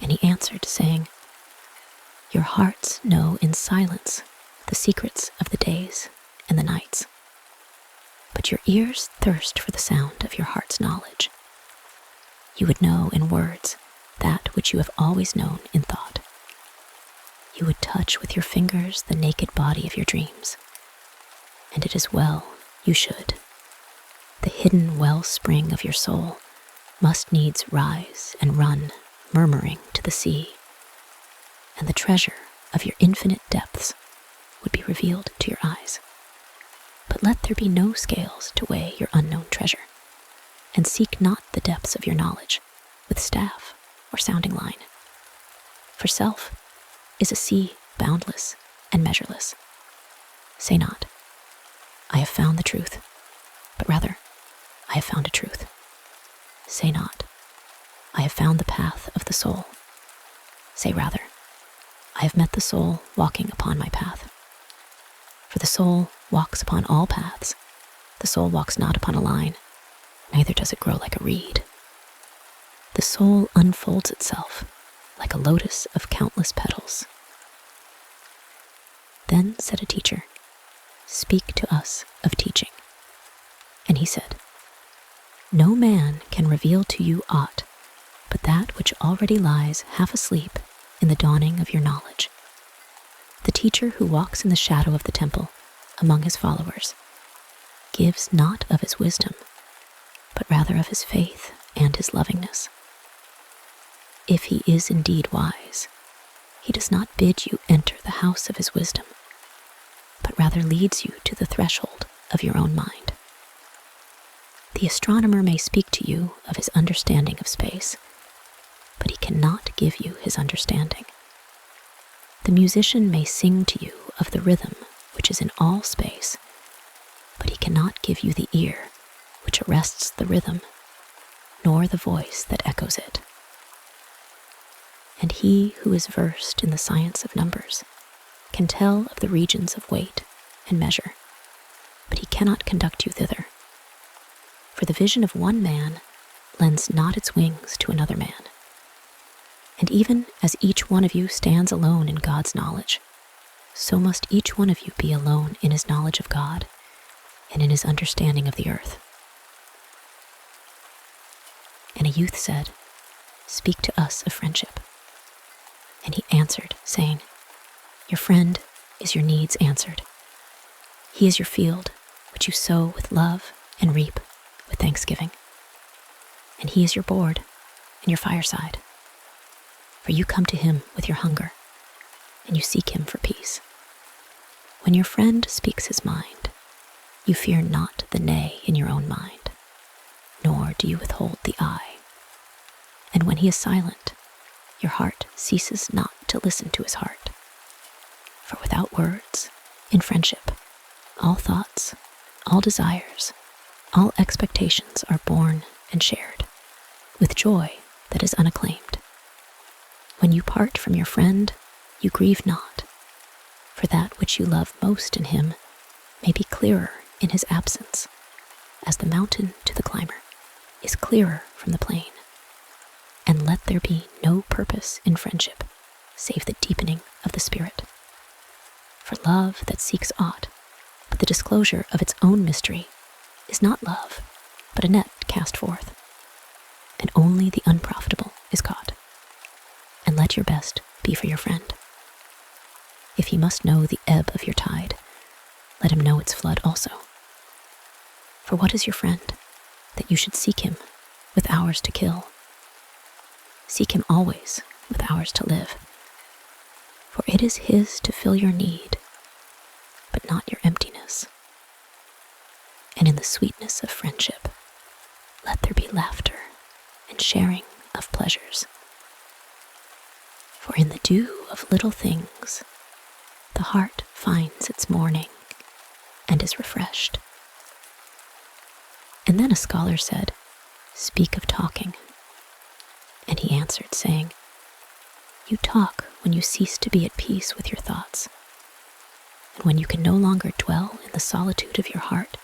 And he answered, saying, Your hearts know in silence the secrets of the days and the nights, but your ears thirst for the sound of your heart's knowledge. You would know in words that which you have always known in thought. You would touch with your fingers the naked body of your dreams, and it is well you should. The hidden wellspring of your soul must needs rise and run, murmuring to the sea, and the treasure of your infinite depths would be revealed to your eyes. But let there be no scales to weigh your unknown treasure, and seek not the depths of your knowledge with staff or sounding line. For self is a sea boundless and measureless. Say not, I have found the truth, but rather, I have found a truth. Say not, I have found the path of the soul. Say rather, I have met the soul walking upon my path. For the soul walks upon all paths. The soul walks not upon a line, neither does it grow like a reed. The soul unfolds itself like a lotus of countless petals. Then said a teacher, Speak to us of teaching. And he said, No man can reveal to you aught but that which already lies half asleep in the dawning of your knowledge. The teacher who walks in the shadow of the temple among his followers gives not of his wisdom, but rather of his faith and his lovingness. If he is indeed wise, he does not bid you enter the house of his wisdom, but rather leads you to the threshold of your own mind. The astronomer may speak to you of his understanding of space, but he cannot give you his understanding. The musician may sing to you of the rhythm which is in all space, but he cannot give you the ear which arrests the rhythm, nor the voice that echoes it. And he who is versed in the science of numbers can tell of the regions of weight and measure, but he cannot conduct you thither. For the vision of one man lends not its wings to another man. And even as each one of you stands alone in God's knowledge, so must each one of you be alone in his knowledge of God and in his understanding of the earth. And a youth said, "Speak to us of friendship." And he answered, saying, "Your friend is your needs answered. He is your field, which you sow with love and reap with thanksgiving. And he is your board and your fireside. For you come to him with your hunger, and you seek him for peace. When your friend speaks his mind, you fear not the nay in your own mind, nor do you withhold the I. And when he is silent, your heart ceases not to listen to his heart. For without words, in friendship, all thoughts, all desires, all expectations are born and shared, with joy that is unacclaimed. When you part from your friend, you grieve not, for that which you love most in him may be clearer in his absence, as the mountain to the climber is clearer from the plain. And let there be no purpose in friendship, save the deepening of the spirit. For love that seeks aught but the disclosure of its own mystery is not love, but a net cast forth, and only the unprofitable is caught. And let your best be for your friend. If he must know the ebb of your tide, let him know its flood also. For what is your friend, that you should seek him with hours to kill? Seek him always with hours to live, for it is his to fill your need, but not your emptiness. And in the sweetness of friendship, let there be laughter and sharing of pleasures. For in the dew of little things, the heart finds its morning and is refreshed. And then a scholar said, "Speak of talking." And he answered, saying, "You talk when you cease to be at peace with your thoughts. And when you can no longer dwell in the solitude of your heart,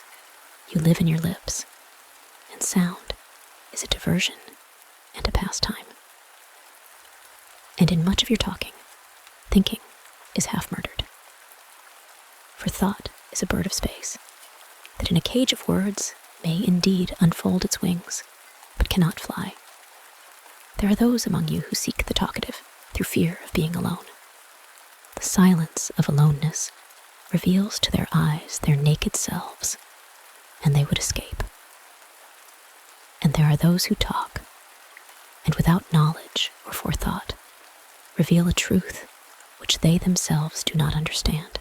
you live in your lips, and sound is a diversion and a pastime. And in much of your talking, thinking is half murdered. For thought is a bird of space, that in a cage of words may indeed unfold its wings, but cannot fly. There are those among you who seek the talkative through fear of being alone. The silence of aloneness reveals to their eyes their naked selves, and they would escape. And there are those who talk, and without knowledge or forethought, reveal a truth which they themselves do not understand.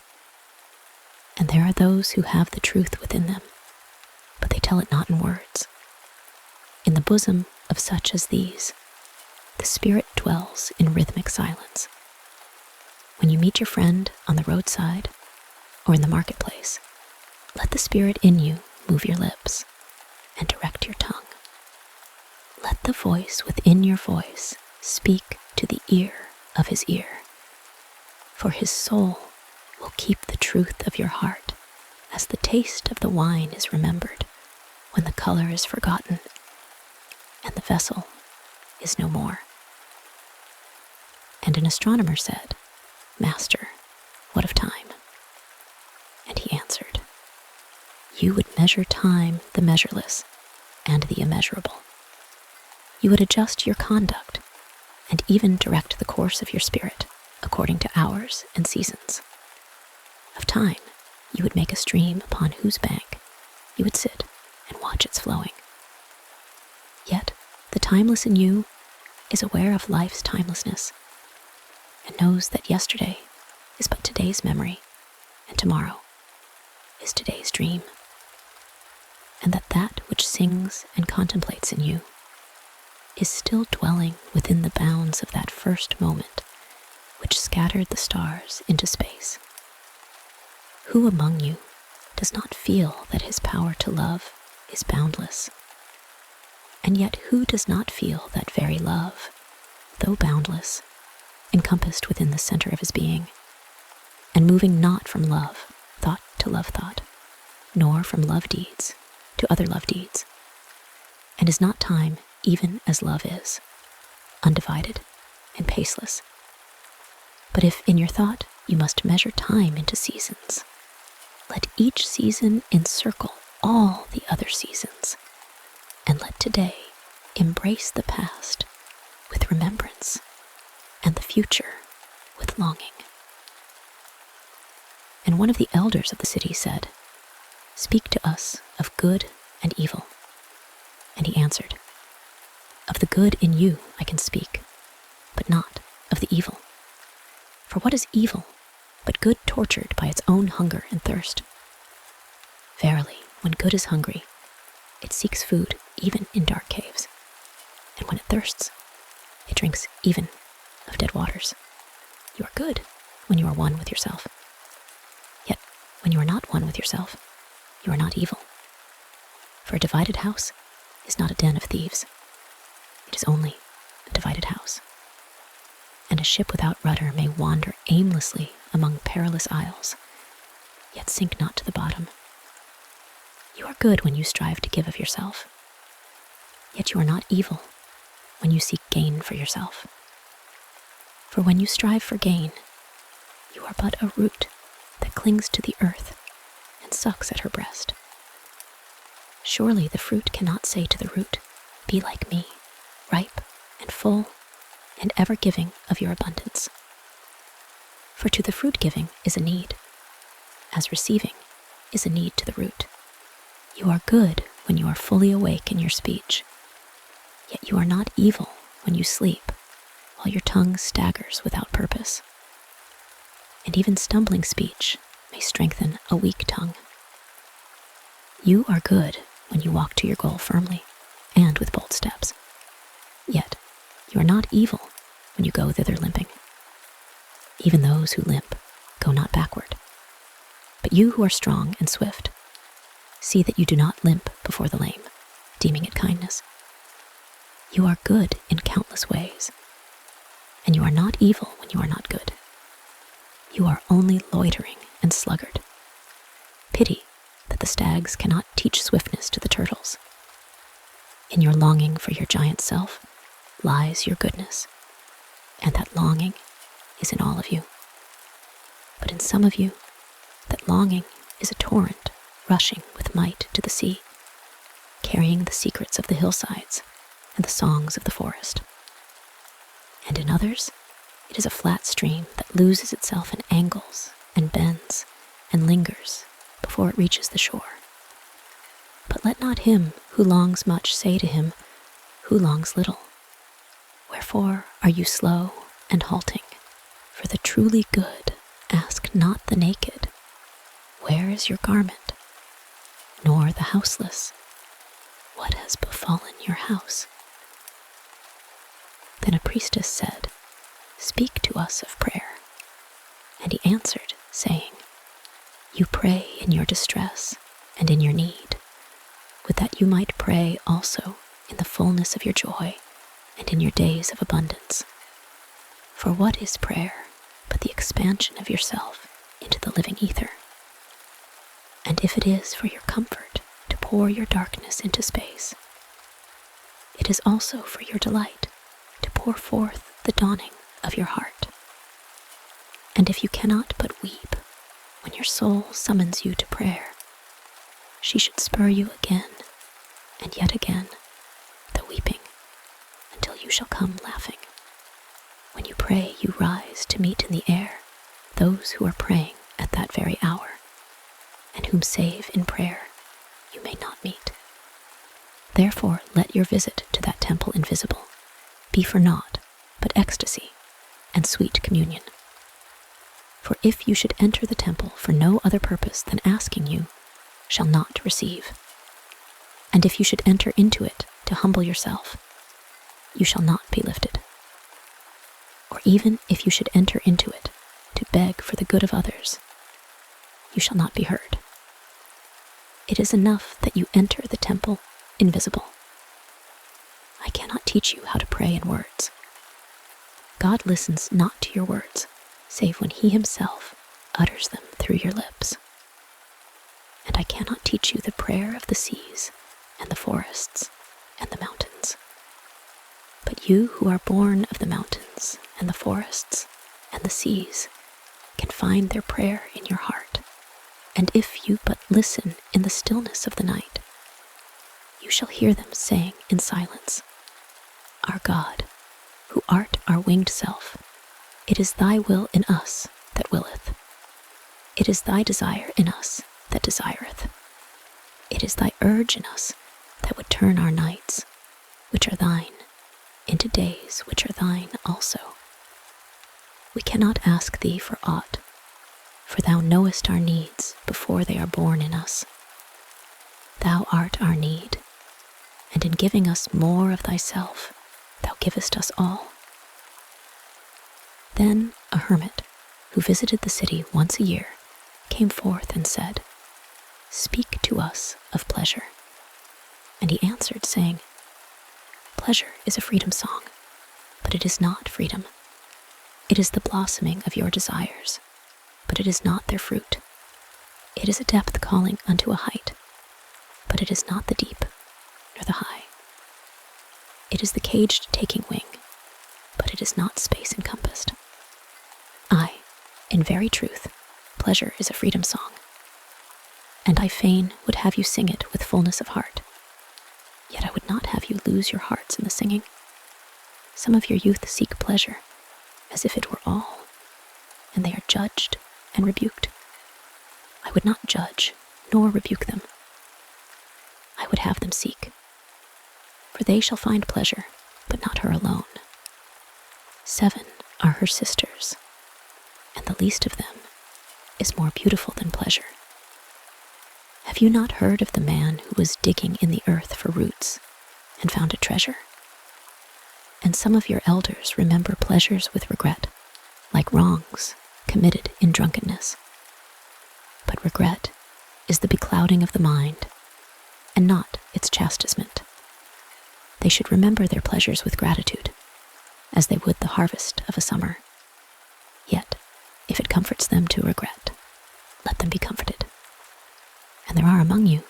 And there are those who have the truth within them, but they tell it not in words. In the bosom of such as these, the spirit dwells in rhythmic silence. When you meet your friend on the roadside or in the marketplace, let the spirit in you move your lips and direct your tongue. Let the voice within your voice speak to the ear of his ear, for his soul will keep the truth of your heart as the taste of the wine is remembered when the color is forgotten and the vessel is no more. And an astronomer said, "Master, what of time?" And he answered, "You would measure time, the measureless, and the immeasurable. You would adjust your conduct and even direct the course of your spirit according to hours and seasons. Of time, you would make a stream upon whose bank you would sit and watch its flowing. Yet the timeless in you is aware of life's timelessness and knows that yesterday is but today's memory and tomorrow is today's dream, and that that which sings and contemplates in you is still dwelling within the bounds of that first moment which scattered the stars into space. Who among you does not feel that his power to love is boundless? And yet who does not feel that very love, though boundless, encompassed within the center of his being, and moving not from love thought to love thought, nor from love deeds to other love deeds, and is not time even as love is, undivided and paceless? But if in your thought you must measure time into seasons, let each season encircle all the other seasons, and let today embrace the past with remembrance and the future with longing. And one of the elders of the city said, "Speak to us of good and evil." And he answered, "Of the good in you I can speak, but not of the evil. For what is evil but good tortured by its own hunger and thirst? Verily, when good is hungry, it seeks food even in dark caves, and when it thirsts, it drinks even of dead waters. You are good when you are one with yourself. Yet when you are not one with yourself, you are not evil. For a divided house is not a den of thieves. It is only a divided house. And a ship without rudder may wander aimlessly among perilous isles, yet sink not to the bottom. You are good when you strive to give of yourself, yet you are not evil when you seek gain for yourself. For when you strive for gain, you are but a root that clings to the earth and sucks at her breast. Surely the fruit cannot say to the root, 'Be like me, ripe and full, and ever giving of your abundance.' For to the fruit giving is a need, as receiving is a need to the root. You are good when you are fully awake in your speech, yet you are not evil when you sleep, while your tongue staggers without purpose. And even stumbling speech may strengthen a weak tongue. You are good when you walk to your goal firmly and with bold steps, yet you are not evil when you go thither limping. Even those who limp go not backward. But you who are strong and swift, see that you do not limp before the lame, deeming it kindness. You are good in countless ways, and you are not evil when you are not good. You are only loitering and sluggard. Pity that the stags cannot teach swiftness to the turtles. In your longing for your giant self lies your goodness, and that longing is in all of you. But in some of you, that longing is a torrent rushing with might to the sea, carrying the secrets of the hillsides and the songs of the forest. And in others, it is a flat stream that loses itself in angles and bends and lingers before it reaches the shore. But let not him who longs much say to him who longs little, "Wherefore are you slow and halting? For the truly good ask not the naked, 'Where is your garment?' nor the houseless, 'What has befallen your house?'" Then a priestess said, "Speak to us of prayer." And he answered, saying, "You pray in your distress and in your need, would that you might pray also in the fullness of your joy and in your days of abundance. For what is prayer but the expansion of yourself into the living ether? And if it is for your comfort to pour your darkness into space, it is also for your delight to pour forth the dawning of your heart. And if you cannot but weep when your soul summons you to prayer, she should spur you again and yet again, though weeping, until you shall come laughing. When you pray, you rise to meet in the air those who are praying at that very hour, and whom save in prayer you may not meet. Therefore let your visit to that temple invisible be for naught but ecstasy and sweet communion. For if you should enter the temple for no other purpose than asking, you shall not receive. And if you should enter into it to humble yourself, you shall not be lifted. Or even if you should enter into it to beg for the good of others, you shall not be heard. It is enough that you enter the temple invisible. I cannot teach you how to pray in words. God listens not to your words, save when he himself utters them through your lips. And I cannot teach you the prayer of the seas and the forests and the mountains. But you who are born of the mountains and the forests and the seas can find their prayer in your heart. And if you but listen in the stillness of the night, you shall hear them saying in silence, Our God, who art our winged self, it is thy will in us that willeth. It is thy desire in us that desireth. It is thy urge in us that would turn our nights, which are thine, into days which are thine also. We cannot ask thee for aught, for thou knowest our needs before they are born in us. Thou art our need, and in giving us more of thyself, thou givest us all. Then a hermit, who visited the city once a year, came forth and said, Speak to us of pleasure. And he answered, saying, Pleasure is a freedom song, but it is not freedom. It is the blossoming of your desires, but it is not their fruit. It is a depth calling unto a height, but it is not the deep, nor the high. It is the caged taking wing, but it is not space encompassed. Aye, in very truth, pleasure is a freedom song, and I fain would have you sing it with fullness of heart. Yet I would not have you lose your hearts in the singing. Some of your youth seek pleasure as if it were all, and they are judged and rebuked. I would not judge nor rebuke them. I would have them seek, for they shall find pleasure, but not her alone. 7 are her sisters, and the least of them is more beautiful than pleasure. Have you not heard of the man who was digging in the earth for roots and found a treasure? And some of your elders remember pleasures with regret, like wrongs committed in drunkenness. But regret is the beclouding of the mind, and not its chastisement. They should remember their pleasures with gratitude, as they would the harvest of a summer. Yet, if it comforts them to regret, let them be comforted. And there are among you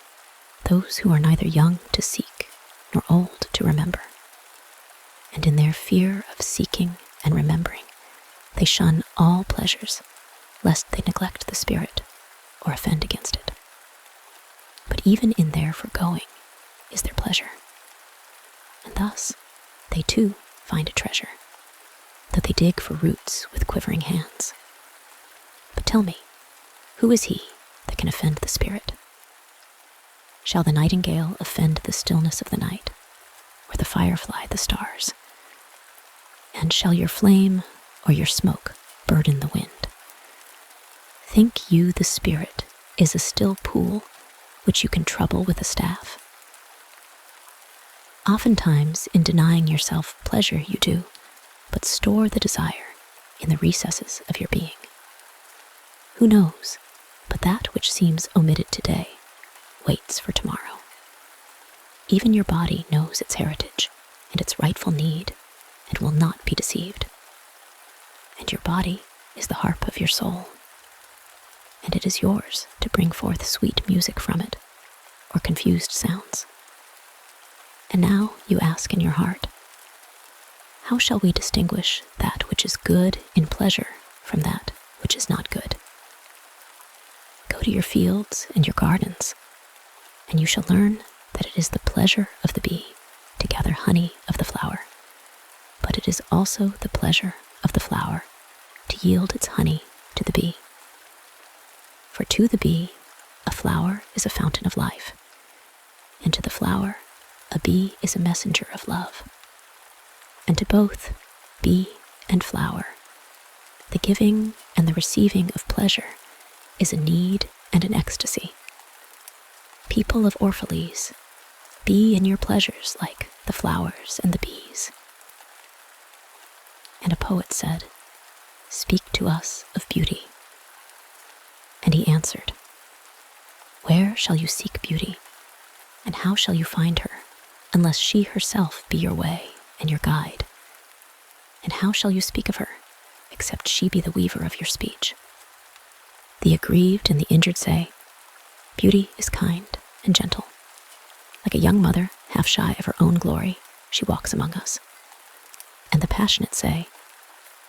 those who are neither young to seek nor old to remember. And in their fear of seeking and remembering, they shun all pleasures, lest they neglect the spirit or offend against it. But even in their foregoing is their pleasure. And thus they too find a treasure, though they dig for roots with quivering hands. But tell me, who is he that can offend the spirit? Shall the nightingale offend the stillness of the night, or the firefly the stars? And shall your flame or your smoke burden the wind? Think you the spirit is a still pool which you can trouble with a staff? Oftentimes in denying yourself pleasure you do, but store the desire in the recesses of your being. Who knows but that which seems omitted today waits for tomorrow? Even your body knows its heritage and its rightful need and will not be deceived. And your body is the harp of your soul, and it is yours to bring forth sweet music from it, or confused sounds. And now you ask in your heart, how shall we distinguish that which is good in pleasure from that which is not good? Go to your fields and your gardens, and you shall learn that it is the pleasure of the bee to gather honey of the flower, but it is also the pleasure of the flower to yield its honey to the bee. For to the bee, a flower is a fountain of life, and to the flower, a bee is a messenger of love. And to both, bee and flower, the giving and the receiving of pleasure is a need and an ecstasy. People of Orphalese, be in your pleasures like the flowers and the bees, And a poet said, "Speak to us of beauty." And he answered, "Where shall you seek beauty, and how shall you find her, unless she herself be your way and your guide? And how shall you speak of her, except she be the weaver of your speech?" The aggrieved and the injured say, "Beauty is kind and gentle. Like a young mother, half shy of her own glory, she walks among us." And the passionate say,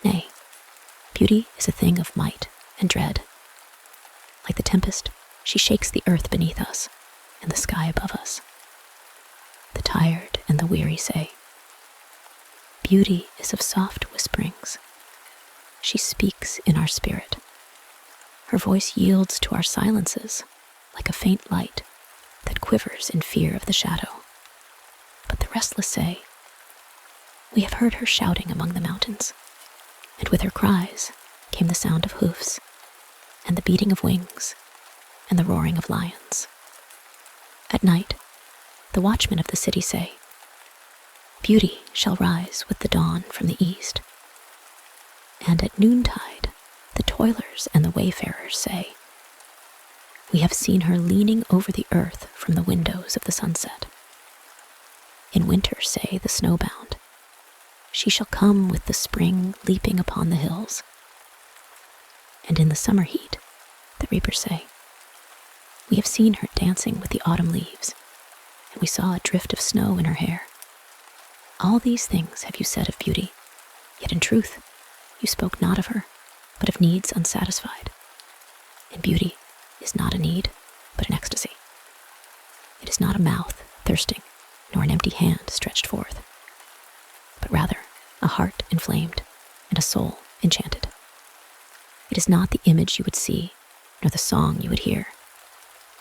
"Nay, beauty is a thing of might and dread. Like the tempest, she shakes the earth beneath us and the sky above us." The tired and the weary say, "Beauty is of soft whisperings. She speaks in our spirit. Her voice yields to our silences like a faint light that quivers in fear of the shadow." But the restless say, "We have heard her shouting among the mountains, and with her cries came the sound of hoofs, and the beating of wings, and the roaring of lions." At night, the watchmen of the city say, "Beauty shall rise with the dawn from the east." And at noontide, the toilers and the wayfarers say, "We have seen her leaning over the earth from the windows of the sunset." In winter say the snowbound, "She shall come with the spring leaping upon the hills." And in the summer heat, the reapers say, "We have seen her dancing with the autumn leaves, and we saw a drift of snow in her hair. All these things have you said of beauty, yet in truth you spoke not of her, but of needs unsatisfied. And beauty is not a need, but an ecstasy. It is not a mouth thirsting, nor an empty hand stretched forth, but rather a heart inflamed and a soul enchanted. It is not the image you would see, nor the song you would hear,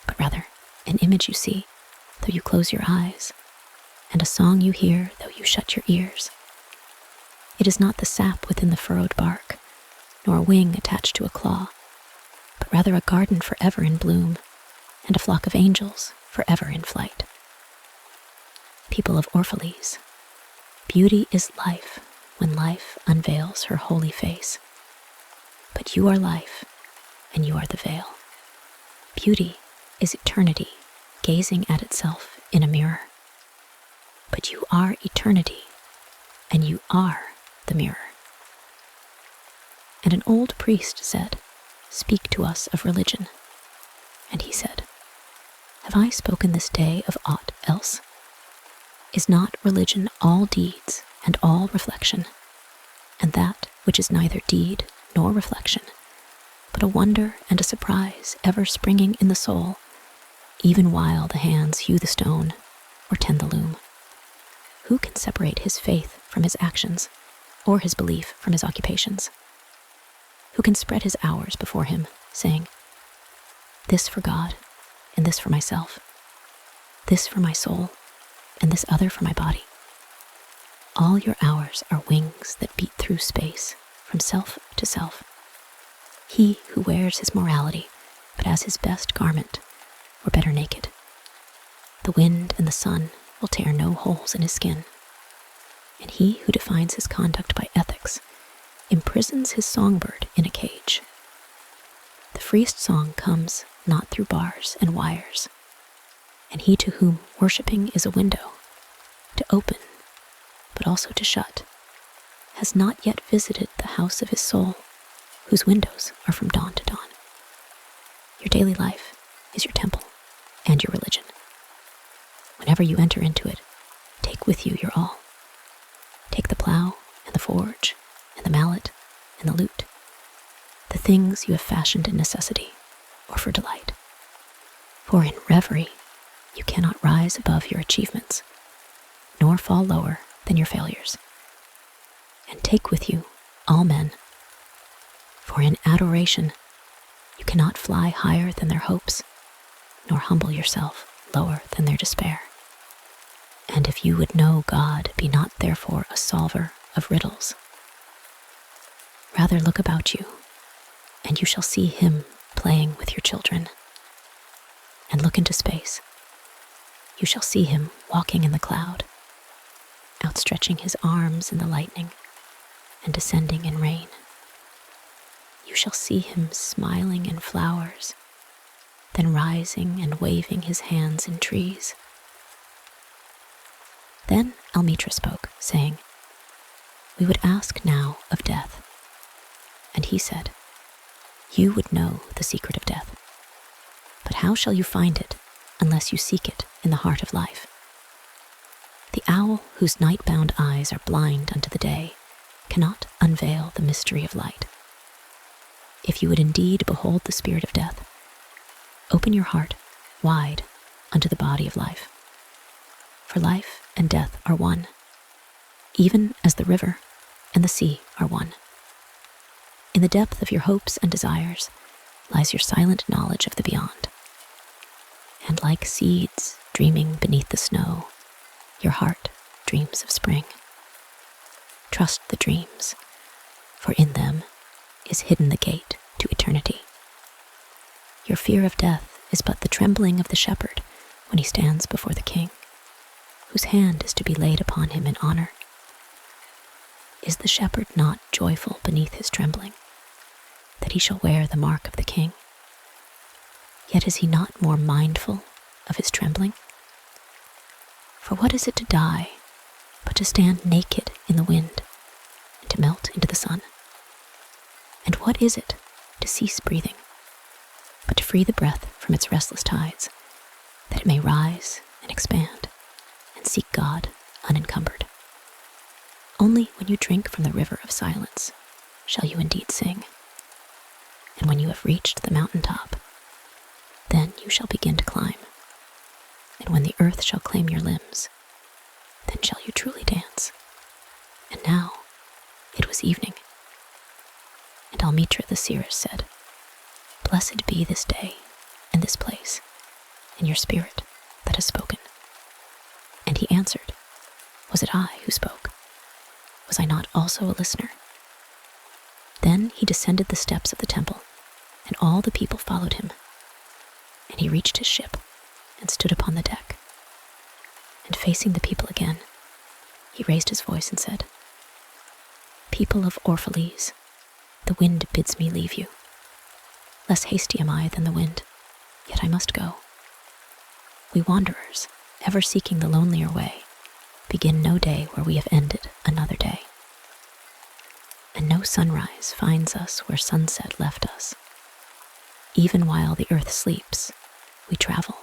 but rather an image you see, though you close your eyes, and a song you hear, though you shut your ears. It is not the sap within the furrowed bark, nor a wing attached to a claw, but rather a garden forever in bloom, and a flock of angels forever in flight." People of Orphalese, beauty is life when life unveils her holy face. But you are life, and you are the veil. Beauty is eternity gazing at itself in a mirror. But you are eternity, and you are the mirror. And an old priest said, "Speak to us of religion." And he said, "Have I spoken this day of aught else? Is not religion all deeds and all reflection, and that which is neither deed nor reflection, but a wonder and a surprise ever springing in the soul, even while the hands hew the stone or tend the loom? Who can separate his faith from his actions, or his belief from his occupations? Who can spread his hours before him, saying, 'This for God, and this for myself, this for my soul, and this other for my body'? All your hours are wings that beat through space, from self to self. He who wears his morality, but as his best garment, or better naked. The wind and the sun will tear no holes in his skin. And he who defines his conduct by ethics imprisons his songbird in a cage. The freest song comes not through bars and wires, and he to whom worshipping is a window, to open, but also to shut, has not yet visited the house of his soul, whose windows are from dawn to dawn. Your daily life is your temple and your religion. Whenever you enter into it, take with you your all. Take the plow and the forge and the mallet and the lute, the things you have fashioned in necessity or for delight. For in reverie, you cannot rise above your achievements, nor fall lower than your failures. And take with you all men, for in adoration, you cannot fly higher than their hopes, nor humble yourself lower than their despair. And if you would know God, be not therefore a solver of riddles. Rather look about you, and you shall see him playing with your children. And look into space. You shall see him walking in the cloud, outstretching his arms in the lightning, and descending in rain. You shall see him smiling in flowers, then rising and waving his hands in trees. Then Almitra spoke, saying, "We would ask now of death." And he said, "You would know the secret of death. But how shall you find it unless you seek it in the heart of life? The owl whose night-bound eyes are blind unto the day cannot unveil the mystery of light. If you would indeed behold the spirit of death, open your heart wide unto the body of life. For life and death are one, even as the river and the sea are one. In the depth of your hopes and desires lies your silent knowledge of the beyond. And like seeds dreaming beneath the snow, your heart dreams of spring. Trust the dreams, for in them is hidden the gate to eternity. Your fear of death is but the trembling of the shepherd when he stands before the king, whose hand is to be laid upon him in honor. Is the shepherd not joyful beneath his trembling, that he shall wear the mark of the king? Yet is he not more mindful of his trembling? For what is it to die but to stand naked in the wind and to melt into the sun? And what is it to cease breathing but to free the breath from its restless tides, that it may rise and expand and seek God unencumbered? Only when you drink from the river of silence shall you indeed sing. And when you have reached the mountain top, then you shall begin to climb. And when the earth shall claim your limbs, then shall you truly dance. And now it was evening. And Almitra the seeress said, "Blessed be this day and this place, and your spirit that has spoken." And he answered, "Was it I who spoke? Was I not also a listener?" Then he descended the steps of the temple, and all the people followed him. And he reached his ship and stood upon the deck. And facing the people again, he raised his voice and said, "People of Orphalese, the wind bids me leave you. Less hasty am I than the wind, yet I must go. We wanderers, ever seeking the lonelier way, begin no day where we have ended another day. And no sunrise finds us where sunset left us. Even while the earth sleeps, we travel.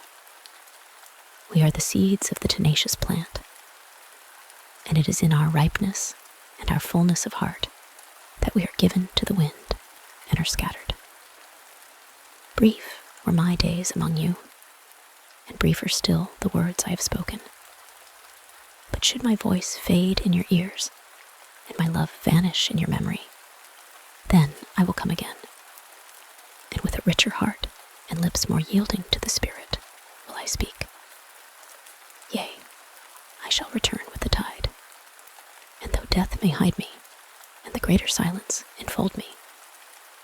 We are the seeds of the tenacious plant, and it is in our ripeness and our fullness of heart that we are given to the wind and are scattered. Brief were my days among you, and briefer still the words I have spoken. But should my voice fade in your ears, and my love vanish in your memory, then I will come again, and with a richer heart and lips more yielding to the spirit will I speak. Yea, I shall return with the tide, and though death may hide me, and the greater silence enfold me,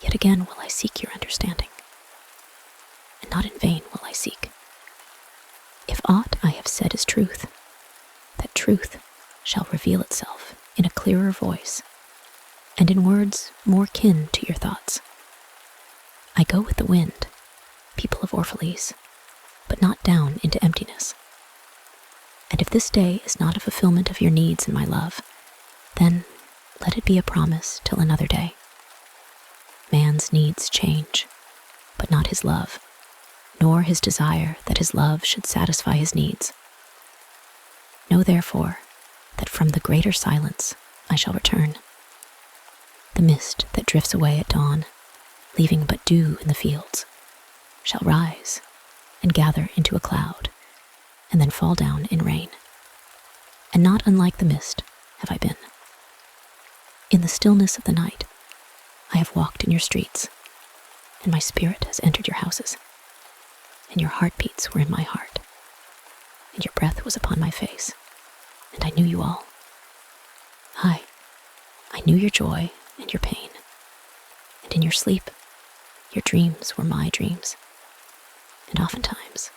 yet again will I seek your understanding, and not in vain will I seek. If aught I have said is truth, that truth shall reveal itself in a clearer voice, and in words more kin to your thoughts. I go with the wind, people of Orphalese, but not down into emptiness. And if this day is not a fulfillment of your needs in my love, then let it be a promise till another day. Man's needs change, but not his love, nor his desire that his love should satisfy his needs. Know therefore that from the greater silence I shall return. The mist that drifts away at dawn, leaving but dew in the fields, shall rise and gather into a cloud, and then fall down in rain. And not unlike the mist have I been. In the stillness of the night, I have walked in your streets, and my spirit has entered your houses, and your heartbeats were in my heart, and your breath was upon my face, and I knew you all. I knew your joy and your pain, and in your sleep, your dreams were my dreams, and oftentimes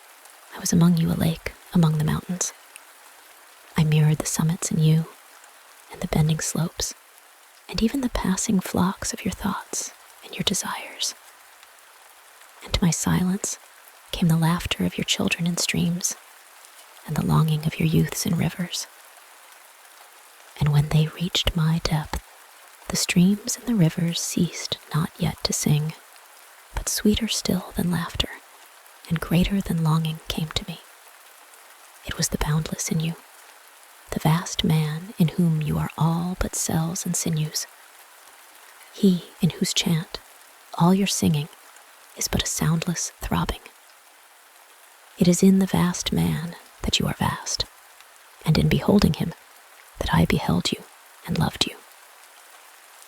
I was among you a lake among the mountains. I mirrored the summits in you, and the bending slopes, and even the passing flocks of your thoughts and your desires. And to my silence came the laughter of your children in streams, and the longing of your youths in rivers. And when they reached my depth, the streams and the rivers ceased not yet to sing, but sweeter still than laughter, and greater than longing came to me. It was the boundless in you, the vast man in whom you are all but cells and sinews, he in whose chant all your singing is but a soundless throbbing. It is in the vast man that you are vast, and in beholding him that I beheld you and loved you.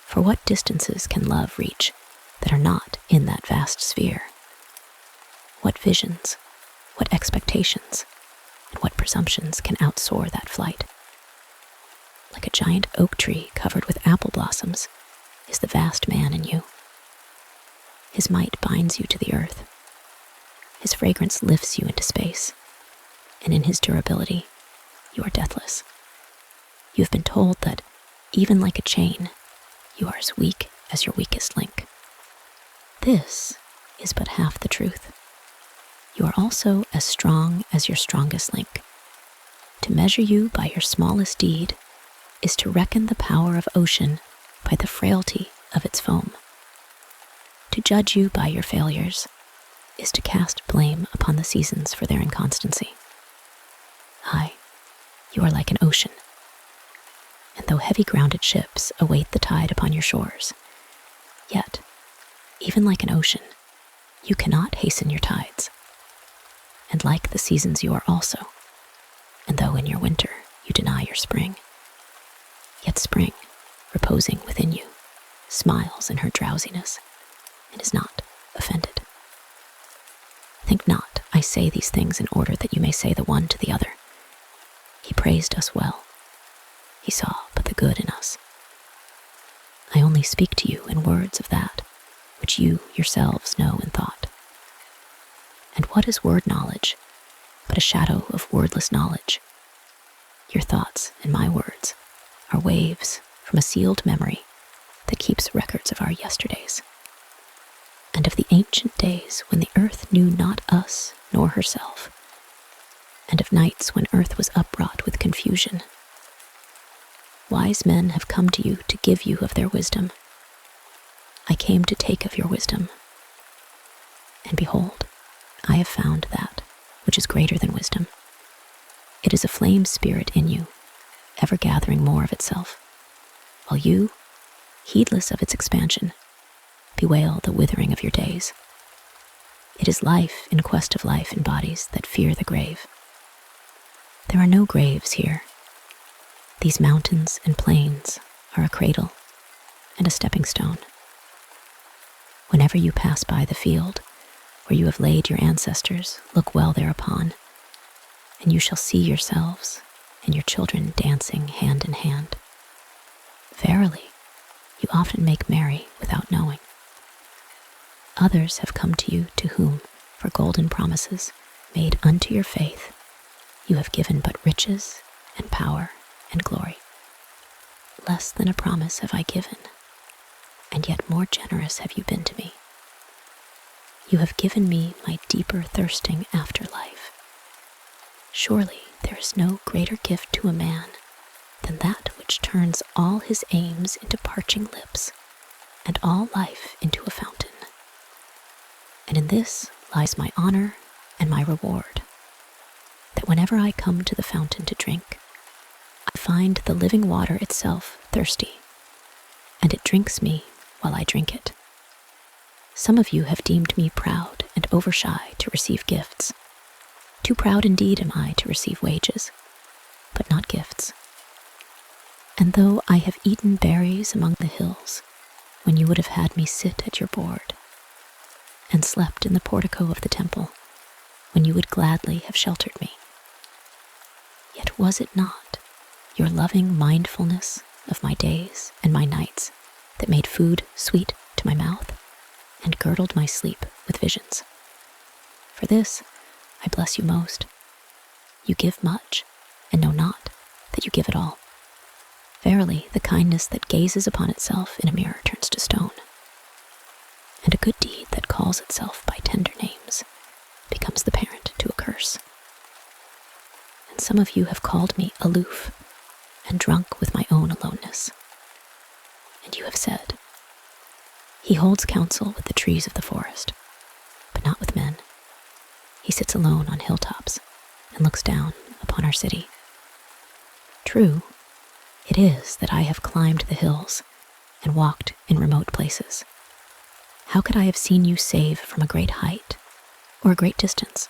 For what distances can love reach that are not in that vast sphere? What visions, what expectations, and what presumptions can outsoar that flight? Like a giant oak tree covered with apple blossoms is the vast man in you. His might binds you to the earth. His fragrance lifts you into space, and in his durability, you are deathless. You have been told that, even like a chain, you are as weak as your weakest link. This is but half the truth. You are also as strong as your strongest link. To measure you by your smallest deed is to reckon the power of ocean by the frailty of its foam. To judge you by your failures is to cast blame upon the seasons for their inconstancy. Aye, you are like an ocean, and though heavy-grounded ships await the tide upon your shores, yet, even like an ocean, you cannot hasten your tides. And like the seasons you are also, and though in your winter you deny your spring, yet spring, reposing within you, smiles in her drowsiness, and is not offended. Think not I say these things in order that you may say the one to the other, he praised us well. He saw but the good in us. I only speak to you in words of that which you yourselves know in thought. And what is word knowledge but a shadow of wordless knowledge? Your thoughts and my words are waves from a sealed memory that keeps records of our yesterdays, and of the ancient days when the earth knew not us nor herself, and of nights when earth was upwrought with confusion. Wise men have come to you to give you of their wisdom. I came to take of your wisdom, and behold, I have found that which is greater than wisdom. It is a flame spirit in you, ever gathering more of itself, while you, heedless of its expansion, bewail the withering of your days. It is life in quest of life in bodies that fear the grave. There are no graves here. These mountains and plains are a cradle and a stepping stone. Whenever you pass by the field where you have laid your ancestors, look well thereupon, and you shall see yourselves and your children dancing hand in hand. Verily, you often make merry without knowing. Others have come to you to whom, for golden promises made unto your faith, you have given but riches and power and glory. Less than a promise have I given, and yet more generous have you been to me. You have given me my deeper thirsting after life. Surely there is no greater gift to a man than that which turns all his aims into parching lips and all life into a fountain. And in this lies my honor and my reward, that whenever I come to the fountain to drink, I find the living water itself thirsty, and it drinks me while I drink it. Some of you have deemed me proud and overshy to receive gifts. Too proud indeed am I to receive wages, but not gifts. And though I have eaten berries among the hills, when you would have had me sit at your board, and slept in the portico of the temple, when you would gladly have sheltered me, yet was it not your loving mindfulness of my days and my nights that made food sweet to my mouth and girdled my sleep with visions? For this I bless you most. You give much, and know not that you give it all. Verily, the kindness that gazes upon itself in a mirror turns to stone, and a good deed that calls itself by tender names becomes the parent to a curse. And some of you have called me aloof and drunk with my own aloneness. And you have said, "He holds counsel with the trees of the forest, but not with men. He sits alone on hilltops and looks down upon our city." True, it is that I have climbed the hills and walked in remote places. How could I have seen you save from a great height or a great distance?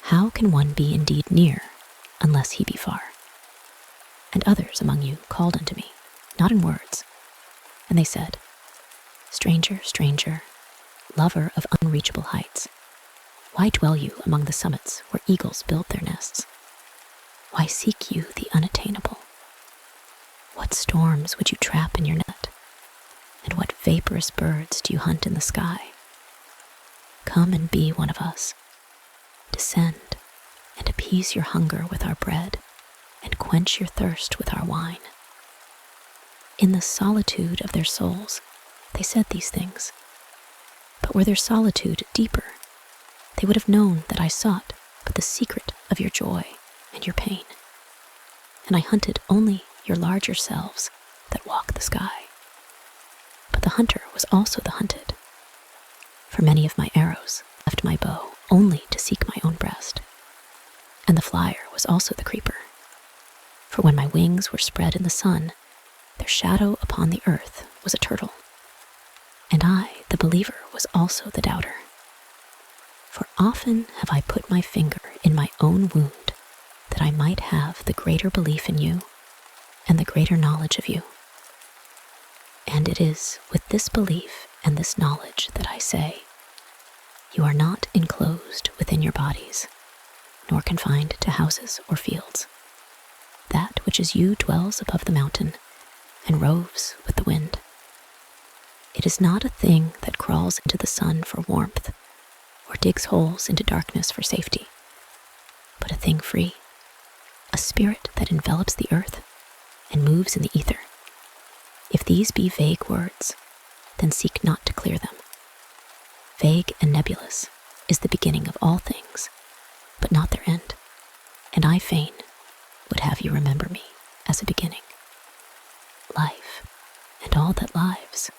How can one be indeed near unless he be far? And others among you called unto me, not in words, and they said, "Stranger, stranger, lover of unreachable heights, why dwell you among the summits where eagles build their nests? Why seek you the unattainable? What storms would you trap in your net? And what vaporous birds do you hunt in the sky? Come and be one of us. Descend and appease your hunger with our bread, and quench your thirst with our wine." In the solitude of their souls, they said these things. But were their solitude deeper, they would have known that I sought but the secret of your joy and your pain. And I hunted only your larger selves that walk the sky. But the hunter was also the hunted. For many of my arrows left my bow only to seek my own breast. And the flyer was also the creeper. For when my wings were spread in the sun, their shadow upon the earth was a turtle. And I, the believer, was also the doubter. For often have I put my finger in my own wound, that I might have the greater belief in you and the greater knowledge of you. And it is with this belief and this knowledge that I say, you are not enclosed within your bodies, nor confined to houses or fields. That which is you dwells above the mountain and roves with the wind. It is not a thing that crawls into the sun for warmth or digs holes into darkness for safety, but a thing free, a spirit that envelops the earth and moves in the ether. If these be vague words, then seek not to clear them. Vague and nebulous is the beginning of all things, but not their end, and I fain would have you remember me as a beginning. Life, and all that lives,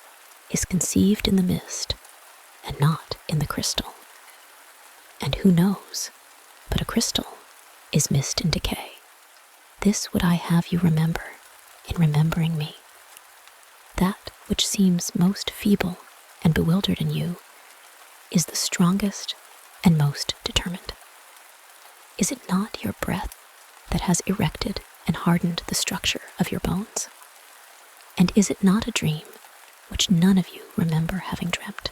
is conceived in the mist, and not in the crystal. And who knows, but a crystal is mist in decay. This would I have you remember in remembering me. That which seems most feeble and bewildered in you is the strongest and most determined. Is it not your breath that has erected and hardened the structure of your bones? And is it not a dream which none of you remember having dreamt,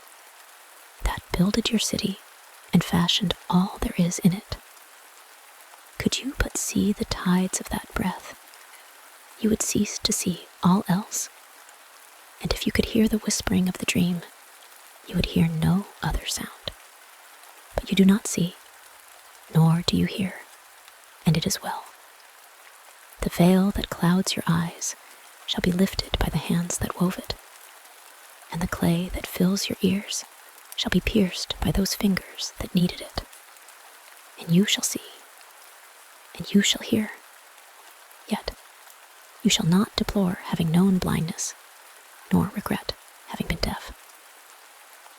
that builded your city and fashioned all there is in it? Could you but see the tides of that breath, you would cease to see all else. And if you could hear the whispering of the dream, you would hear no other sound. But you do not see, nor do you hear, and it is well. The veil that clouds your eyes shall be lifted by the hands that wove it, and the clay that fills your ears shall be pierced by those fingers that kneaded it. And you shall see, and you shall hear. Yet you shall not deplore having known blindness, nor regret having been deaf.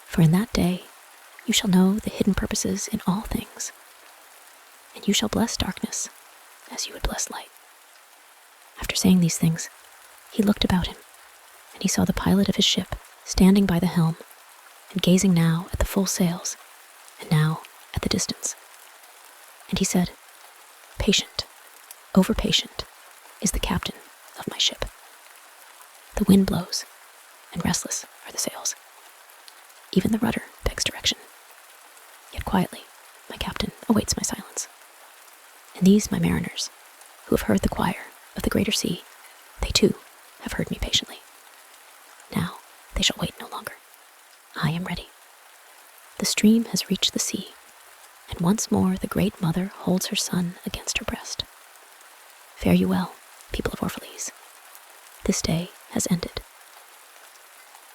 For in that day you shall know the hidden purposes in all things, and you shall bless darkness as you would bless light. After saying these things, he looked about him, and he saw the pilot of his ship standing by the helm, and gazing now at the full sails, and now at the distance. And he said, "Patient, over patient, is the captain of my ship. The wind blows, and restless are the sails. Even the rudder begs direction. Yet quietly, my captain awaits my silence. And these my mariners, who have heard the choir of the greater sea, they too have heard me patiently. Now they shall wait no longer. I am ready. The stream has reached the sea, and once more the great mother holds her son against her breast. Fare you well, people of Orphalese, This day has ended.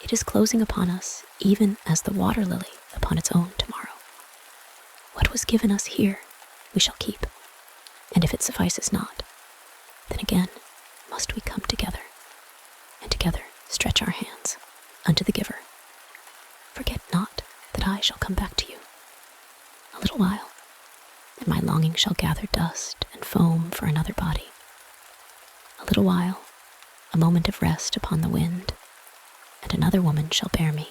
It is closing upon us even as the water lily upon its own tomorrow. What was given us here we shall keep, and if it suffices not, then again must we come together, and together stretch our hands unto the giver. Forget not that I shall come back to you. A little while, and my longing shall gather dust and foam for another body. A little while, a moment of rest upon the wind, and another woman shall bear me.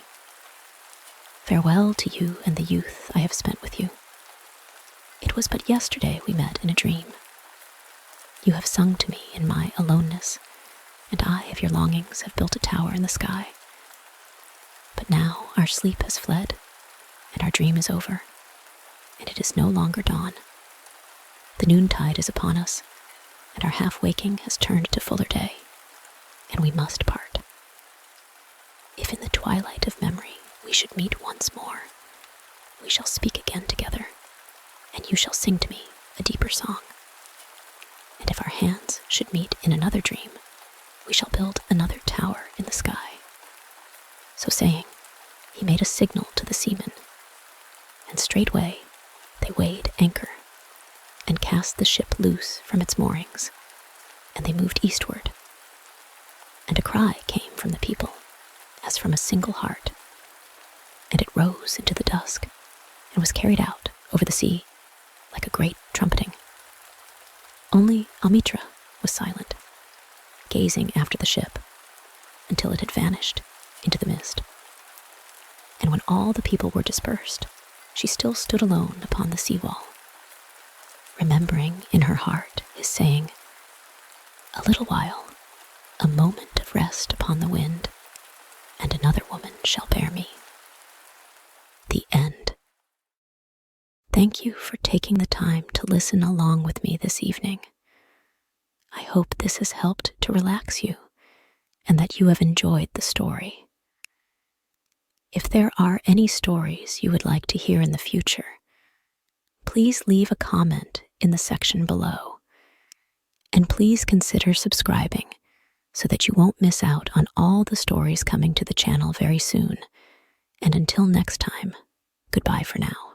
Farewell to you and the youth I have spent with you. It was but yesterday we met in a dream. You have sung to me in my aloneness, and I of your longings have built a tower in the sky. But now our sleep has fled, and our dream is over, and it is no longer dawn. The noontide is upon us, and our half-waking has turned to fuller day, and we must part. If in the twilight of memory we should meet once more, we shall speak again together, and you shall sing to me a deeper song. And if our hands should meet in another dream, we shall build another tower in the sky. So saying, he made a signal to the seamen, and straightway they weighed anchor, and cast the ship loose from its moorings, and they moved eastward. And a cry came from the people, as from a single heart, and it rose into the dusk, and was carried out over the sea, like a great trumpeting. Only Amitra was silent, gazing after the ship, until it had vanished into the mist. And when all the people were dispersed, she still stood alone upon the seawall, remembering in her heart his saying, a little while, a moment of rest upon the wind, and another woman shall bear me. The end. Thank you for taking the time to listen along with me this evening. I hope this has helped to relax you and that you have enjoyed the story. If there are any stories you would like to hear in the future, please leave a comment in the section below. And please consider subscribing so that you won't miss out on all the stories coming to the channel very soon. And until next time, goodbye for now.